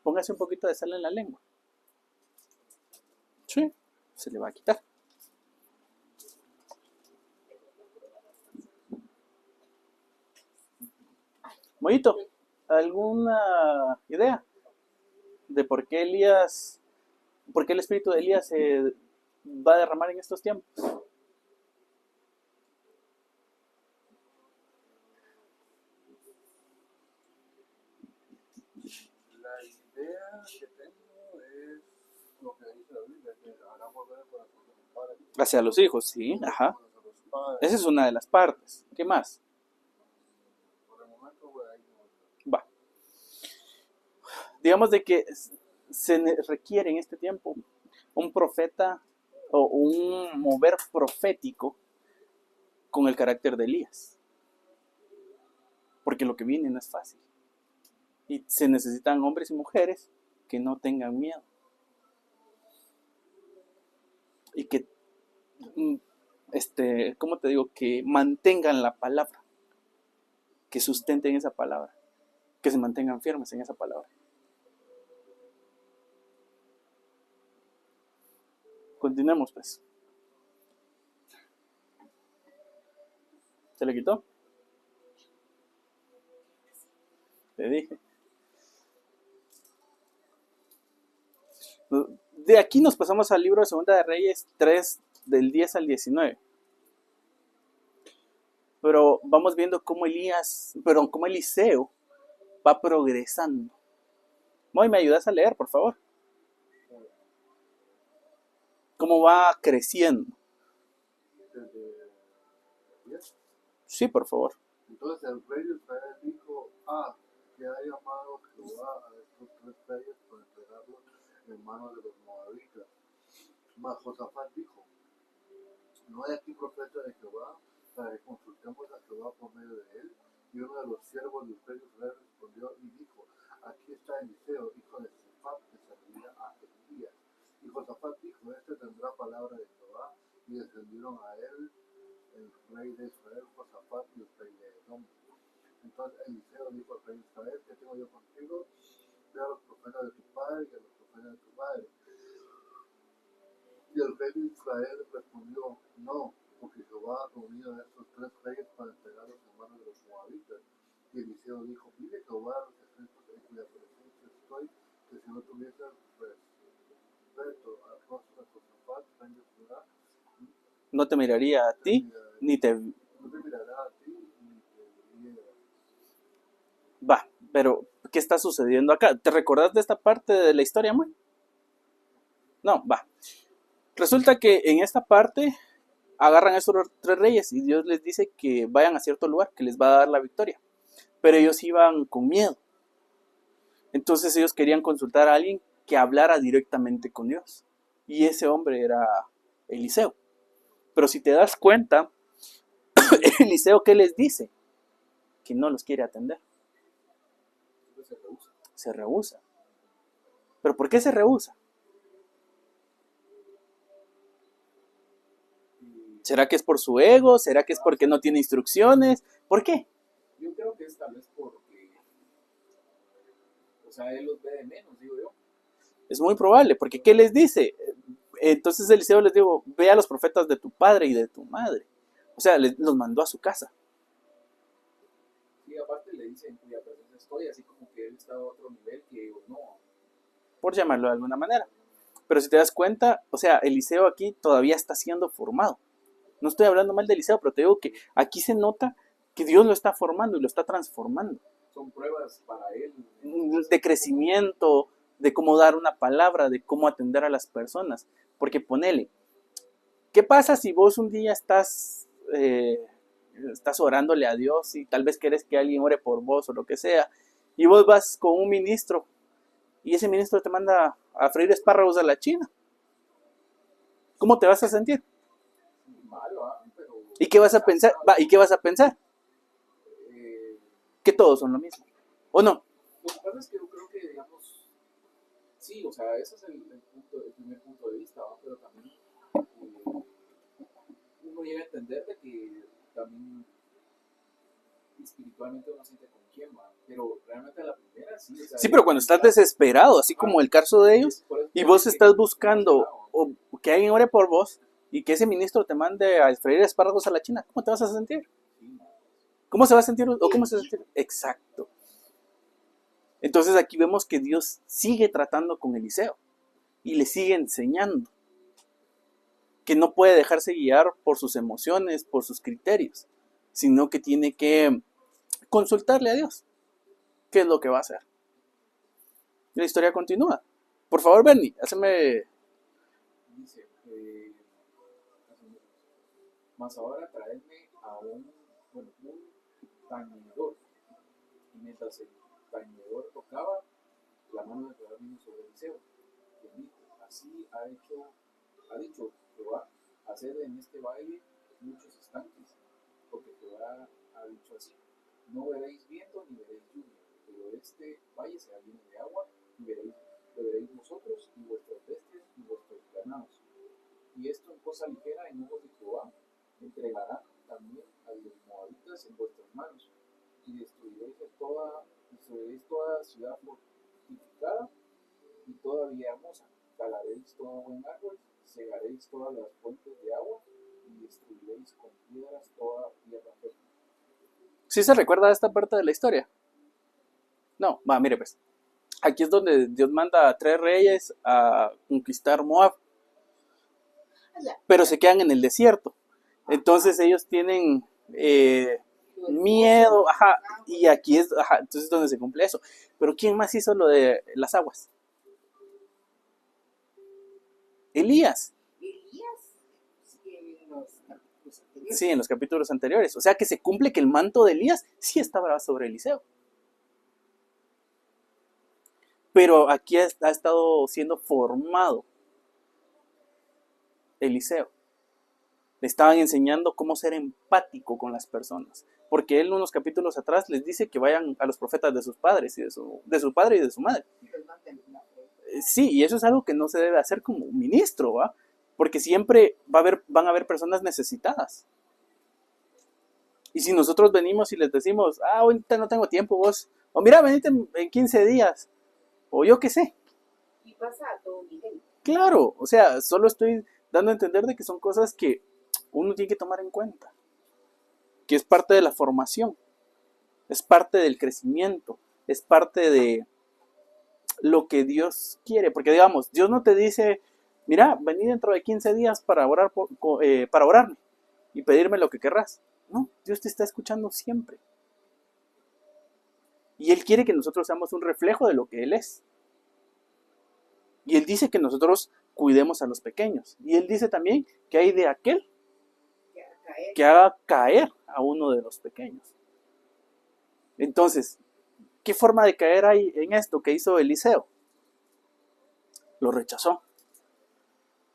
Póngase un poquito de sal en la lengua. Sí, se le va a quitar. Mollito, ¿alguna idea de por qué el espíritu de Elías se va a derramar en estos tiempos? La idea que tengo es lo que dice la Biblia, que hará volver el corazón de los padres. Hacia los hijos, sí, ajá. A los padres. Esa es una de las partes. ¿Qué más? Por el momento, güey, ahí Va. Digamos de que se requiere en este tiempo un profeta o un mover profético con el carácter de Elías. Porque lo que viene no es fácil. Y se necesitan hombres y mujeres que no tengan miedo. Y que, ¿cómo te digo? Que mantengan la palabra. Que sustenten esa palabra. que se mantengan firmes en esa palabra. Continuemos pues. ¿Se le quitó? Le dije. De aquí nos pasamos al libro de Segunda de Reyes 3, del 10 al 19. Pero vamos viendo cómo cómo Eliseo va progresando. Moy, ¿me ayudas a leer, por favor? ¿Cómo va creciendo? Desde 10. Sí, por favor. Entonces el rey de Israel dijo, que ha llamado Jehová a estos 3 reyes para entregarlos en manos de los moabitas. Mas Josafat dijo, no hay aquí profeta de Jehová para que consultemos a Jehová por medio de él. Y uno de los siervos del rey de Israel respondió y dijo, aquí está Eliseo, hijo de Safat, que servía a Elías. Y Josafat dijo, este tendrá palabra de Jehová. Y descendieron a él el rey de Israel, Josafat, y el rey de Edom. Entonces Eliseo dijo al rey de Israel, ¿qué tengo yo contigo? Ve a los profetas de tu padre y a los profetas de tu padre. Y el rey de Israel respondió, no, porque Jehová ha reunido a estos 3 reyes para entregarlos en manos de los moabitas. Y Eliseo dijo, vive Jehová a los ejércitos en cuya presencia estoy, que si no tuviese respeto al rostro de Josafat, rey de Judá, No te miraría a ti, ni te... no te mirará a ti, ni te viera. Va, pero ¿qué está sucediendo acá? ¿Te recordás de esta parte de la historia, Moy? No, va. Resulta que en esta parte agarran a esos 3 reyes y Dios les dice que vayan a cierto lugar, que les va a dar la victoria. Pero ellos iban con miedo. Entonces ellos querían consultar a alguien que hablara directamente con Dios. Y ese hombre era Eliseo. Pero si te das cuenta, Eliseo, ¿qué les dice? Que no los quiere atender. Se rehúsa. ¿Pero por qué se rehúsa? ¿Será que es por su ego? ¿Será que es porque no tiene instrucciones? ¿Por qué? Yo creo que es tal vez porque, o sea, él los ve de menos, digo yo. Es muy probable, porque ¿qué les dice? Entonces Eliseo les dijo, ve a los profetas de tu padre y de tu madre. O sea, los mandó a su casa. Y aparte le dice en cuya presencia estoy, así como que él está a otro nivel que ellos no. Por llamarlo de alguna manera. Pero si te das cuenta, o sea, Eliseo aquí todavía está siendo formado. No estoy hablando mal de Eliseo, pero te digo que aquí se nota que Dios lo está formando y lo está transformando. Son pruebas para él. De crecimiento, de cómo dar una palabra, de cómo atender a las personas. Porque ponele, ¿qué pasa si vos un día estás orándole a Dios y tal vez querés que alguien ore por vos o lo que sea, y vos vas con un ministro y ese ministro te manda a freír espárragos a la China? ¿Cómo te vas a sentir? Malo, pero, ¿Y qué vas a pensar? ¿Y qué vas a pensar? Que todos son lo mismo. ¿O no? Lo que pasa es que yo creo que, digamos, sí, o sea, ese es el primer punto de vista, ¿va? Pero también uno llega a entender de que también espiritualmente uno siente con quién va, pero realmente a la primera sí. O sea, sí, pero cuando estás desesperado, así como el caso de ellos, y vos estás buscando que alguien ore por vos y que ese ministro te mande a freír espárragos a la China, ¿cómo te vas a sentir? ¿Cómo se va a sentir? ¿O cómo se va a sentir? Exacto. Entonces aquí vemos que Dios sigue tratando con Eliseo y le sigue enseñando que no puede dejarse guiar por sus emociones, por sus criterios, sino que tiene que consultarle a Dios qué es lo que va a hacer. Y la historia continúa. Por favor, Bernie, hazme... Dice, más ahora traedme a un tañedor. Y mientras el tañedor tocaba, la mano de Jehová vino sobre Eliseo. Y dijo, así ha dicho Jehová, haced en este valle muchos estanques, porque Jehová ha dicho así, no veréis viento ni veréis lluvia, pero este valle será lleno de agua, y beberéis vosotros y vuestras bestias y vuestros ganados. Y esto en cosa ligera en ojos de Jehová, entregará también a los moabitas en vuestras manos, y destruiréis de toda Construiréis toda ciudad fortificada y todavía hermosa. Talaréis todo buen árbol, cegaréis todas las fuentes de agua y destruiréis con piedras toda tierra fértil. ¿Sí se recuerda esta parte de la historia? No, va, mire pues. Aquí es donde Dios manda a 3 reyes a conquistar Moab, pero se quedan en el desierto. Entonces ellos tienen miedo, ajá, y aquí es, ajá, entonces es donde se cumple eso. Pero ¿quién más hizo lo de las aguas? Elías. Elías, sí, en los capítulos anteriores. Sí, en los capítulos anteriores. O sea que se cumple que el manto de Elías sí estaba sobre Eliseo. Pero aquí ha estado siendo formado Eliseo. Le estaban enseñando cómo ser empático con las personas. Porque él unos capítulos atrás les dice que vayan a los profetas de sus padres, y de su padre y de su madre. Sí, y eso es algo que no se debe hacer como ministro, ¿va? Porque siempre van a haber personas necesitadas. Y si nosotros venimos y les decimos, ahorita no tengo tiempo vos, o mira, venite en 15 días, o yo qué sé. Y pasa a todo nivel. Claro, o sea, solo estoy dando a entender de que son cosas que uno tiene que tomar en cuenta. Que es parte de la formación, es parte del crecimiento, es parte de lo que Dios quiere. Porque digamos, Dios no te dice, mira, vení dentro de 15 días para para orarme y pedirme lo que querrás. No, Dios te está escuchando siempre. Y Él quiere que nosotros seamos un reflejo de lo que Él es. Y Él dice que nosotros cuidemos a los pequeños. Y Él dice también que hay de aquel que haga caer a uno de los pequeños. Entonces, ¿qué forma de caer hay en esto que hizo Eliseo? Lo rechazó.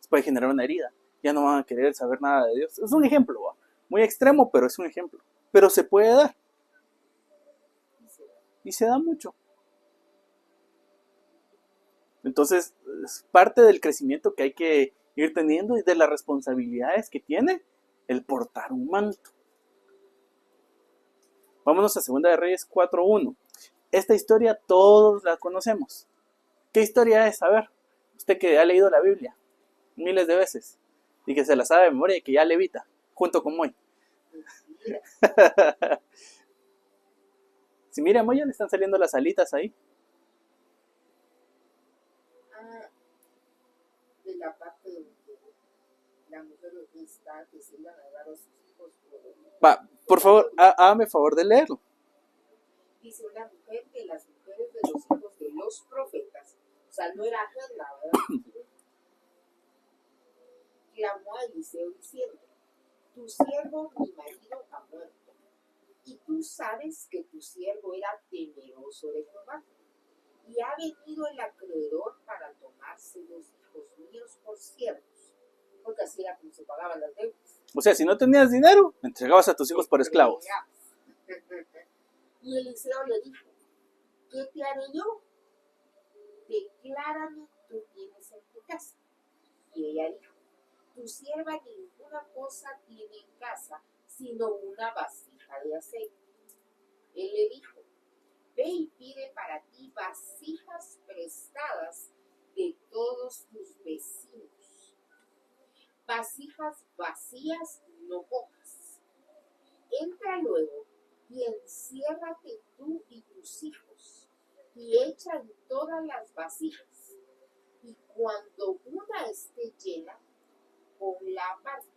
Puede generar una herida. Ya no van a querer saber nada de Dios. Es un ejemplo, ¿va? Muy extremo, pero es un ejemplo. Pero se puede dar. Y se da mucho. Entonces, es parte del crecimiento que hay que ir teniendo y de las responsabilidades que tiene el portar un manto. Vámonos a 2 de Reyes 4:1. Esta historia todos la conocemos. ¿Qué historia es? A ver, usted que ha leído la Biblia miles de veces y que se la sabe de memoria y que ya levita, junto con Moy. Si mira, a Moy ya le están saliendo las alitas ahí. De la parte donde la mujer está que se iban a dar a sus hijos. Va, por favor, hágame favor de leerlo. Dice una mujer de las mujeres de los hijos de los profetas, o sea, no era ajena, ¿verdad? Clamó a Eliseo diciendo, tu siervo, mi marido, ha muerto, y tú sabes que tu siervo era temeroso de Jehová, y ha venido el acreedor para tomarse los hijos míos por siervos, porque así era como se pagaban las deudas. O sea, si no tenías dinero, entregabas a tus hijos por esclavos. Y Eliseo le dijo, ¿qué te haré yo? Declárame tú tienes en tu casa. Y ella dijo, tu sierva ninguna cosa tiene en casa, sino una vasija de aceite. Él le dijo, ve y pide para ti vasijas prestadas de todos tus vecinos. Vasijas vacías, no pocas. Entra luego y enciérrate tú y tus hijos, y echa en todas las vasijas, y cuando una esté llena, ponla aparte.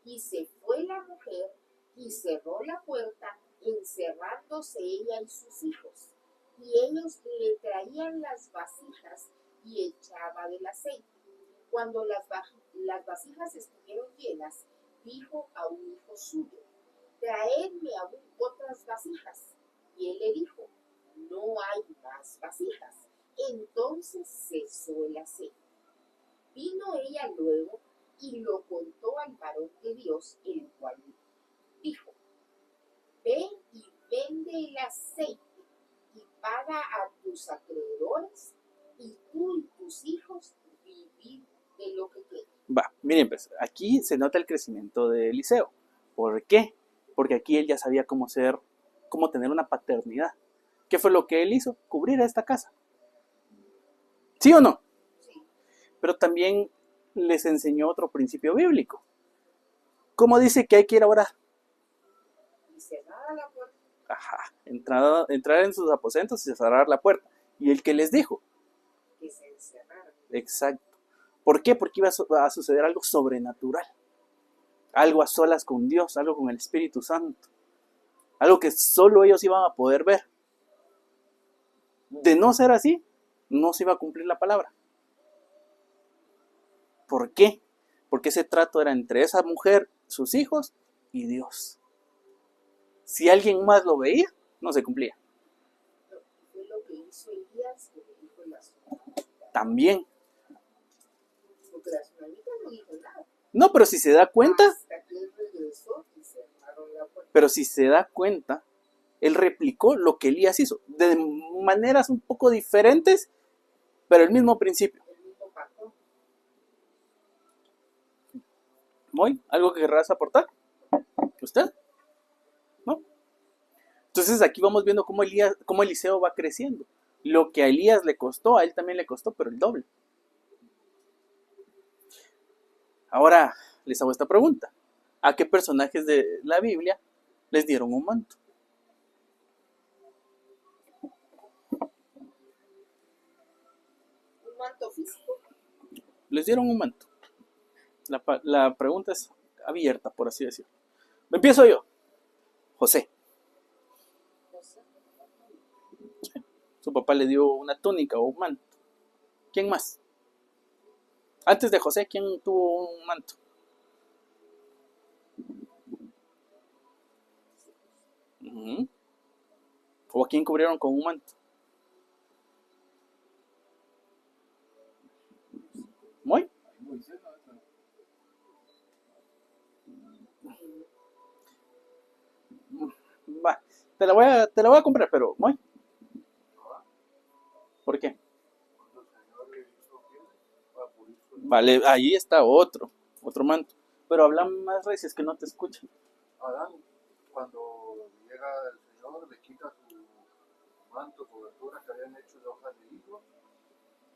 Y se fue la mujer y cerró la puerta, encerrándose ella y sus hijos, y ellos le traían las vasijas y echaba del aceite. Cuando las vasijas estuvieron llenas, dijo a un hijo suyo, traedme aún otras vasijas. Y él le dijo, no hay más vasijas. Entonces cesó el aceite. Vino ella luego y lo contó al varón de Dios, el cual dijo, ve y vende el aceite y paga a tus acreedores, y tú y tus hijos vivid de lo que quede. Va, miren, pues aquí se nota el crecimiento de Eliseo. ¿Por qué? Porque aquí él ya sabía cómo tener una paternidad. ¿Qué fue lo que él hizo? Cubrir a esta casa. ¿Sí o no? Sí. Pero también les enseñó otro principio bíblico. ¿Cómo dice que hay que ir a orar? Y cerrada la puerta. Ajá, entrar en sus aposentos y cerrar la puerta. ¿Y el que les dijo? Que se encerrara. Exacto. ¿Por qué? Porque iba a suceder algo sobrenatural. Algo a solas con Dios, algo con el Espíritu Santo. Algo que solo ellos iban a poder ver. De no ser así, no se iba a cumplir la palabra. ¿Por qué? Porque ese trato era entre esa mujer, sus hijos y Dios. Si alguien más lo veía, no se cumplía. Fue lo que hizo Elías, que le dijo la tsunamita. También. Porque la tsunamita no dijo nada. No, pero si se da cuenta, Hasta que él regresó y cerraron la puerta. pero si se da cuenta, él replicó lo que Elías hizo, de maneras un poco diferentes, pero el mismo principio. El mismo patrón. ¿Muy? ¿Algo que querrás aportar? ¿Usted? ¿No? Entonces aquí vamos viendo cómo Eliseo va creciendo. Lo que a Elías le costó, a él también le costó, pero el doble. Ahora les hago esta pregunta. ¿A qué personajes de la Biblia les dieron un manto? Un manto físico. Les dieron un manto. La pregunta es abierta, por así decirlo. Empiezo yo. José. No sé. Su papá le dio una túnica o un manto. ¿Quién más? Antes de José, ¿quién tuvo un manto? Uh-huh. ¿O a quién cubrieron con un manto? ¿Muy? Moisés, ¿no? Va, te la voy a comprar, pero ¿muy? ¿Por qué? Vale, ahí está otro manto. Pero habla más veces que no te escuchan. Adán, cuando llega el Señor, le quita su manto, cobertura que habían hecho de hojas de higo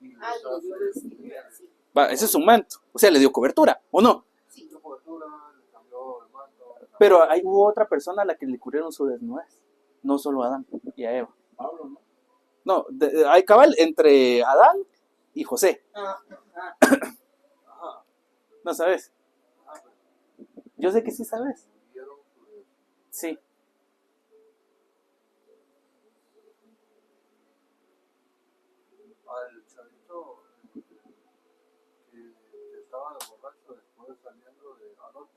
y les Ay, yo hace recibí así. Va, ese es un manto. O sea, le dio cobertura, ¿o no? Sí. dio cobertura, le cambió el manto. Pero ahí hubo otra persona a la que le cubrieron su desnudez. No solo a Adán y a Eva. Pablo, ¿no? No, hay cabal entre Adán y José. Ajá. ¿No sabes? Yo sé que sí sabes. Vieron su Sí. al chavito que estaba de borracho después saliendo de Alot.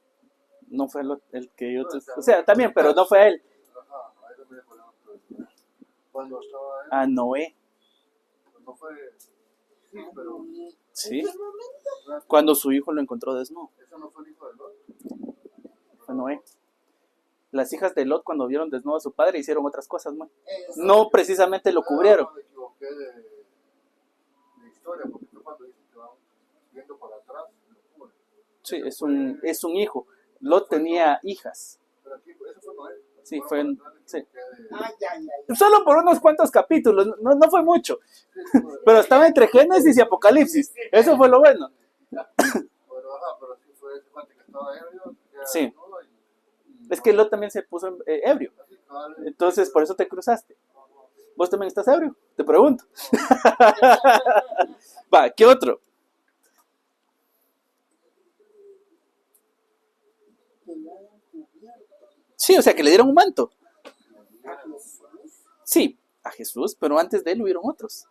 No fue el que yo te... O sea, también, pero no fue a él. Ajá, ahí también fue cuando estaba él, A Noé. no fue, sí, pero Sí. ¿En qué momento? Cuando su hijo lo encontró desnudo. eso no fue el hijo de Lot. Fue Noé. Las hijas de Lot, cuando vieron desnudo a su padre, hicieron otras cosas, ¿no? Eso. No precisamente lo cubrieron. No, me equivoqué de historia, porque tú cuando dices que van viendo para atrás, lo cubre. Sí, es un hijo. Lot tenía hijas. Pero aquí, eso fue Noé. Sí, fue en... Sí. Ay, ay, ay. Solo por unos cuantos capítulos, no fue mucho. Pero, Pero estaba entre Génesis y Apocalipsis. Eso fue lo bueno. pero sí fue ese cuate que estaba ebrio. Sí. Desnudo Es que Lot también se puso ebrio. así, cabal, Entonces, por eso te cruzaste. ¿Vos también estás ebrio? Te pregunto. Va, ¿qué otro? Que lo hayan cubierto. Sí, o sea, que le dieron un manto. A Jesús, Sí, a Jesús, pero antes de él hubieron otros.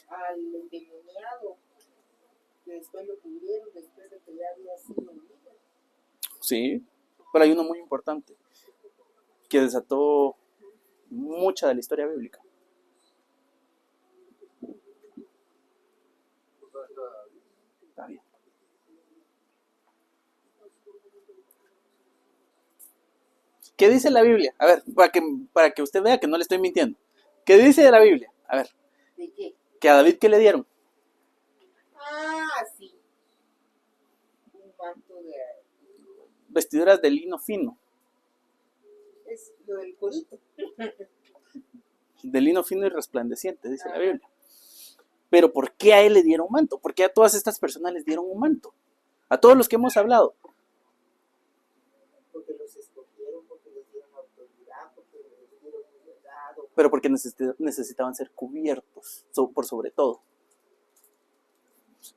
al endemoniado, que después lo cubrieron después de que ya había sido líder. Sí, pero hay uno muy importante que desató mucha de la historia bíblica. Está bien. ¿Qué dice la Biblia? A ver, para que usted vea que no le estoy mintiendo. ¿Qué dice la Biblia? A ver, ¿De qué? que a David, ¿qué le dieron? Ah, sí. Un manto de... Vestiduras de lino fino. Es lo del corito. de lino fino y resplandeciente, dice la Biblia. Pero ¿por qué a él le dieron un manto? ¿Por qué a todas estas personas les dieron un manto? A todos los que hemos hablado. Porque los escogieron, porque les dieron autoridad, porque les dieron libertad. Pero porque necesitaban ser cubiertos, por sobre todo.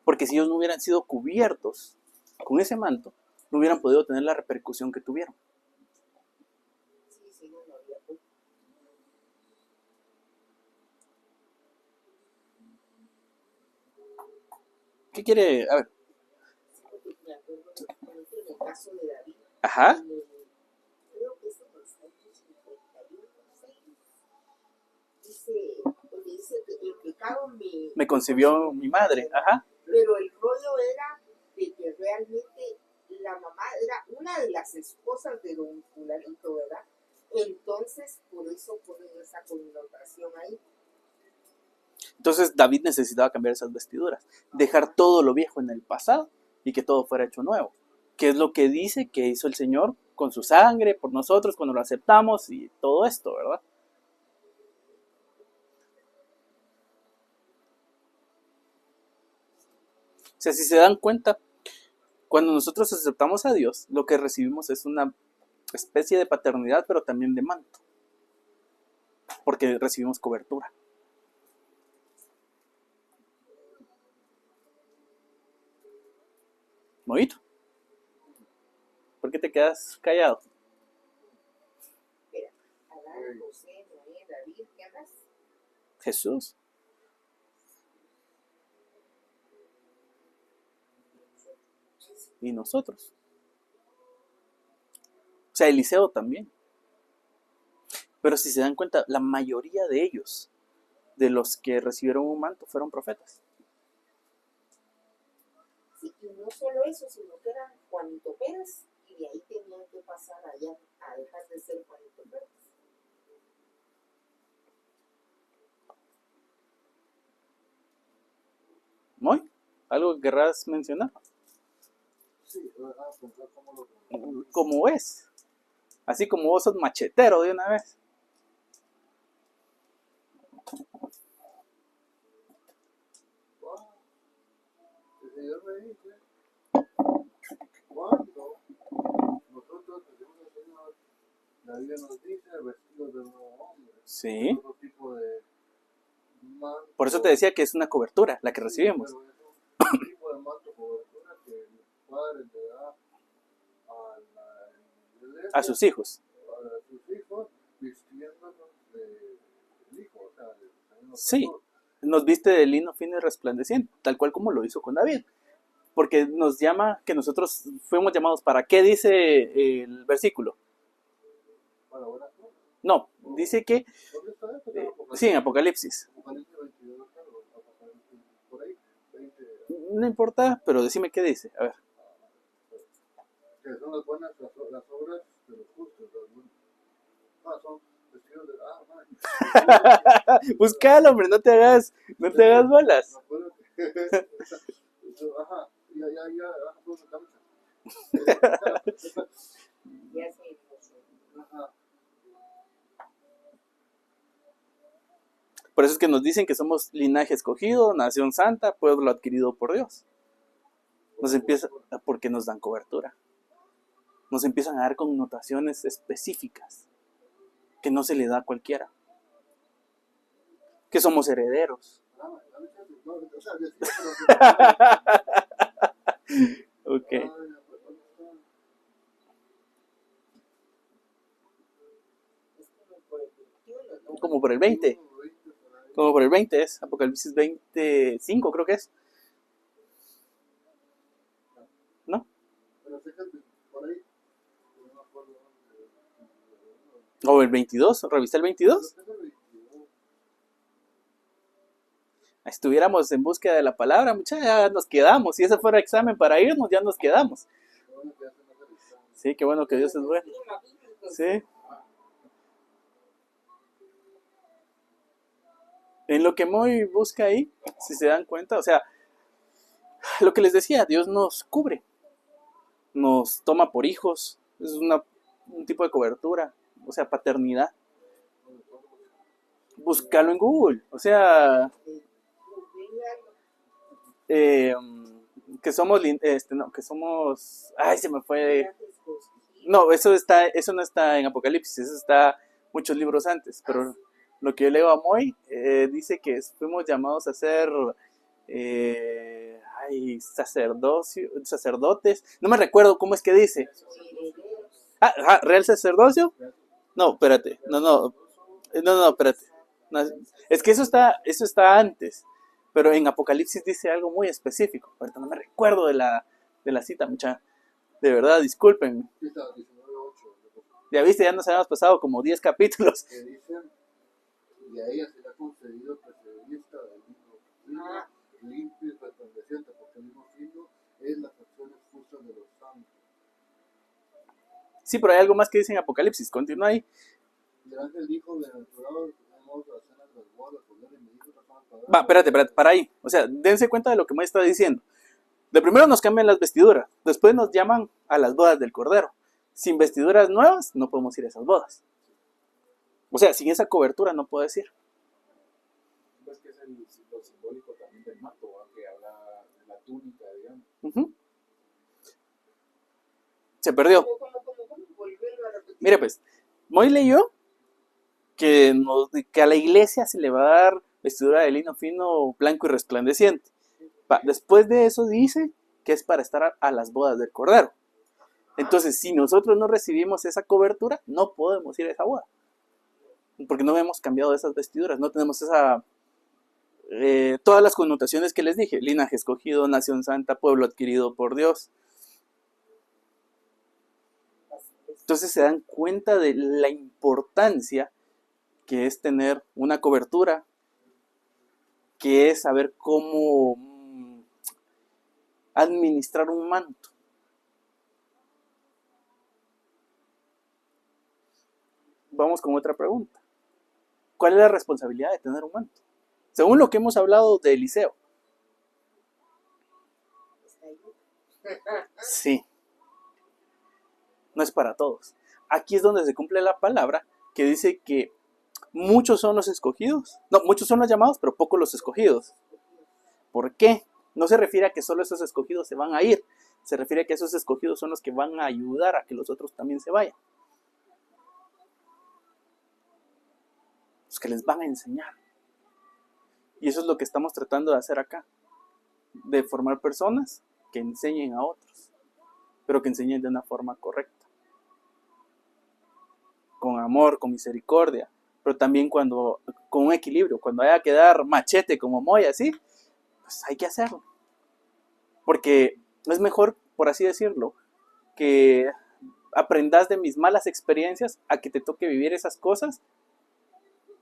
Porque si ellos no hubieran sido cubiertos con ese manto, no hubieran podido tener la repercusión que tuvieron. Sí, no había punto. ¿Qué quiere? A ver. Sí, porque me acuerdo, por ejemplo, en el caso de David, Ajá. creo que es en el Salmo 51:6, dice, donde dice que el pecado Me concibió mi madre. Ajá. Pero el rollo era de que realmente la mamá era una de las esposas de don fulanito, ¿verdad? Entonces, por eso ponen esa connotación ahí. Entonces David necesitaba cambiar esas vestiduras, dejar todo lo viejo en el pasado y que todo fuera hecho nuevo. Que es lo que dice que hizo el Señor con su sangre por nosotros cuando lo aceptamos y todo esto, ¿verdad? O sea, si se dan cuenta, cuando nosotros aceptamos a Dios, lo que recibimos es una especie de paternidad, pero también de manto. Porque recibimos cobertura. ¿Moito? ¿Por qué te quedas callado? Espera, Adán, José, Noé, David, ¿qué más? Jesús. Y nosotros. O sea, Eliseo también. Pero si se dan cuenta, la mayoría de ellos, de los que recibieron un manto, fueron profetas. Sí, y no solo eso, sino que eran Juanito Pérez, y de ahí tenían que pasar allá a dejar de ser Juanito Pérez. ¿Muy? ¿Algo que querrás mencionar? Sí, pensar cómo lo ¿Cómo es? Así como vos sos machetero de una vez. El Señor me dice, cuando nosotros decimos al Señor, la Biblia nos dice vestidos de un nuevo hombre. Sí. Otro tipo de manto. Por eso te decía que es una cobertura la que recibimos. Pero es un tipo de manto cobertura que el padre le da a la iglesia, A sus hijos. a sus hijos, vistiéndonos del hijo, o sea, del Señor. Sí. Nos viste de lino fino y resplandeciente, tal cual como lo hizo con David. Porque nos llama que nosotros fuimos llamados para qué dice el versículo. Para buenas cosas. No, dice que ¿Dónde está eso? sí, en Apocalipsis. Apocalipsis 22, claro, Apocalipsis, por ahí, 20. No importa, pero decime qué dice. A ver. Que son las buenas, las obras de los justos. Las buenas. Son vestidos de. Man. Búscalo, hombre, no te hagas bolas. Acuérdate. Ajá, ya, pues la camisa. Ya se emocionó. Ajá. Por eso es que nos dicen que somos linaje escogido, nación santa, pueblo adquirido por Dios. Nos empieza, porque nos dan cobertura. Nos empiezan a dar connotaciones específicas que no se le da a cualquiera. Que somos herederos. Ok. Es como por el 21, ¿no? Como por el 20. Como por el 20 es. Apocalipsis 25 creo que es. ¿No? Pero fíjate, por ahí, no me acuerdo. O el 22. ¿Revista el 22? Estuviéramos en búsqueda de la palabra, muchachos, ya nos quedamos. Si ese fuera examen para irnos, ya nos quedamos. Sí, qué bueno que Dios es bueno. Sí. En lo que Moy busca ahí, si se dan cuenta, o sea, lo que les decía, Dios nos cubre, nos toma por hijos, es un tipo de cobertura, o sea, paternidad. Búscalo en Google. O sea, eh, que somos, no, que somos, ay, se me fue. No, eso no está en Apocalipsis, eso está muchos libros antes, pero lo que yo leo a Moy dice que fuimos llamados a ser sacerdotes, no me recuerdo cómo es que dice. Real sacerdocio. No, espérate, no, espérate. No, es que eso está antes, pero en Apocalipsis dice algo muy específico. Ahorita no me recuerdo de la cita, mucha. De verdad, disculpen. Ya viste, ya nos habíamos pasado como 10 capítulos. Que dicen, y a ella se le ha concedido que se vista del vino fino, limpio y resplandeciente, porque el vino fino es las acciones justas de los santos. Sí, pero hay algo más que dice en Apocalipsis. Continúa ahí. Y el ángel dijo, bienaventurados, tenemos la cena de las bodas, porque mi hijo está Va, espérate, para ahí. O sea, dense cuenta de lo que me está diciendo. De primero nos cambian las vestiduras, después nos llaman a las bodas del Cordero. Sin vestiduras nuevas no podemos ir a esas bodas. O sea, sin esa cobertura no puedes ir. Pues que es lo simbólico también del manto, ¿verdad? Que habla de la túnica, digamos. Uh-huh. Se perdió. Mire pues, Moy leyó que a la iglesia se le va a dar vestidura de lino fino, blanco y resplandeciente. Después de eso dice que es para estar a las bodas del Cordero. Entonces, si nosotros no recibimos esa cobertura, no podemos ir a esa boda. Porque no hemos cambiado esas vestiduras, no tenemos todas las connotaciones que les dije. Linaje escogido, nación santa, pueblo adquirido por Dios. Entonces se dan cuenta de la importancia que es tener una cobertura, que es saber cómo administrar un manto. Vamos con otra pregunta. ¿Cuál es la responsabilidad de tener un manto? Según lo que hemos hablado de Eliseo. Sí. No es para todos. Aquí es donde se cumple la palabra que dice que muchos son los escogidos. No, muchos son los llamados, pero pocos los escogidos. ¿Por qué? No se refiere a que solo esos escogidos se van a ir. Se refiere a que esos escogidos son los que van a ayudar a que los otros también se vayan. Los que les van a enseñar. Y eso es lo que estamos tratando de hacer acá. De formar personas que enseñen a otros. Pero que enseñen de una forma correcta. Con amor, con misericordia. Pero también con un equilibrio. Cuando haya que dar machete como Moy así, pues hay que hacerlo. Porque es mejor, por así decirlo, que aprendas de mis malas experiencias a que te toque vivir esas cosas,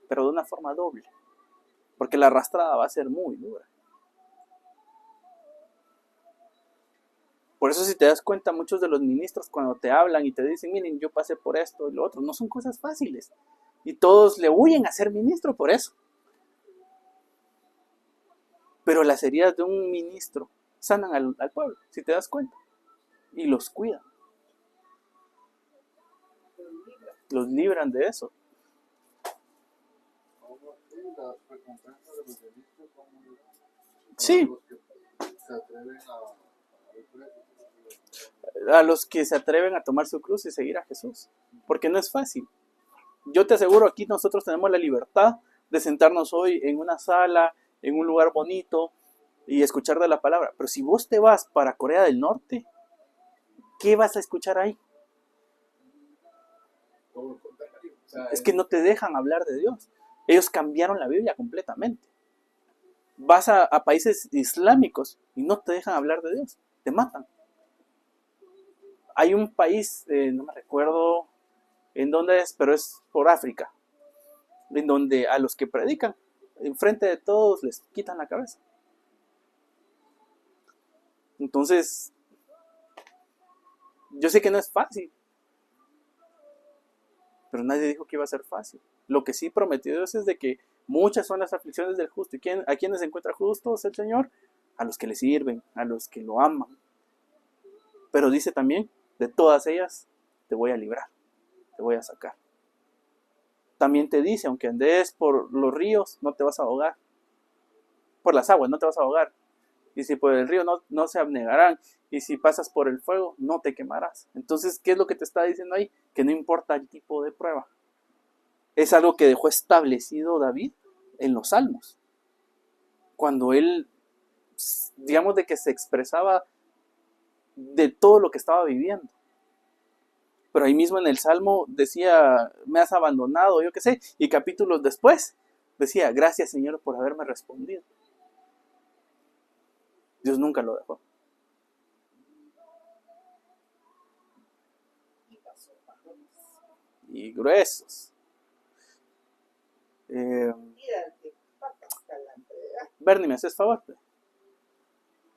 pero de una forma doble. Porque la arrastrada va a ser muy dura. Por eso si te das cuenta, muchos de los ministros cuando te hablan y te dicen, miren, yo pasé por esto y lo otro, no son cosas fáciles. Y todos le huyen a ser ministro por eso. Pero las heridas de un ministro sanan al pueblo, si te das cuenta. Y los cuidan. Los libran de eso. Sí. A los que se atreven a tomar su cruz y seguir a Jesús. Porque no es fácil. Yo te aseguro, aquí nosotros tenemos la libertad de sentarnos hoy en una sala, en un lugar bonito y escuchar de la palabra. Pero si vos te vas para Corea del Norte, ¿qué vas a escuchar ahí? Todo lo contrario. O sea, es que no te dejan hablar de Dios. Ellos cambiaron la Biblia completamente. Vas a países islámicos y no te dejan hablar de Dios. Te matan. Hay un país, no me recuerdo en dónde es, pero es por África, en donde a los que predican, enfrente de todos les quitan la cabeza. Entonces, yo sé que no es fácil, pero nadie dijo que iba a ser fácil. Lo que sí prometió Dios es de que muchas son las aflicciones del justo. ¿Y a quiénes se encuentra justos el Señor? A los que le sirven, a los que lo aman. Pero dice también, de todas ellas te voy a librar, te voy a sacar. También te dice, aunque andes por los ríos, no te vas a ahogar. Por las aguas no te vas a ahogar. Y si por el río no se abnegarán. Y si pasas por el fuego, no te quemarás. Entonces, ¿qué es lo que te está diciendo ahí? Que no importa el tipo de prueba. Es algo que dejó establecido David en los Salmos. Cuando él, digamos, de que se expresaba de todo lo que estaba viviendo. Pero ahí mismo en el Salmo decía, me has abandonado, yo qué sé. Y capítulos después decía, gracias Señor por haberme respondido. Dios nunca lo dejó. Y gruesos. Mira, que patas hasta la fregada. Bernie, ¿me haces favor?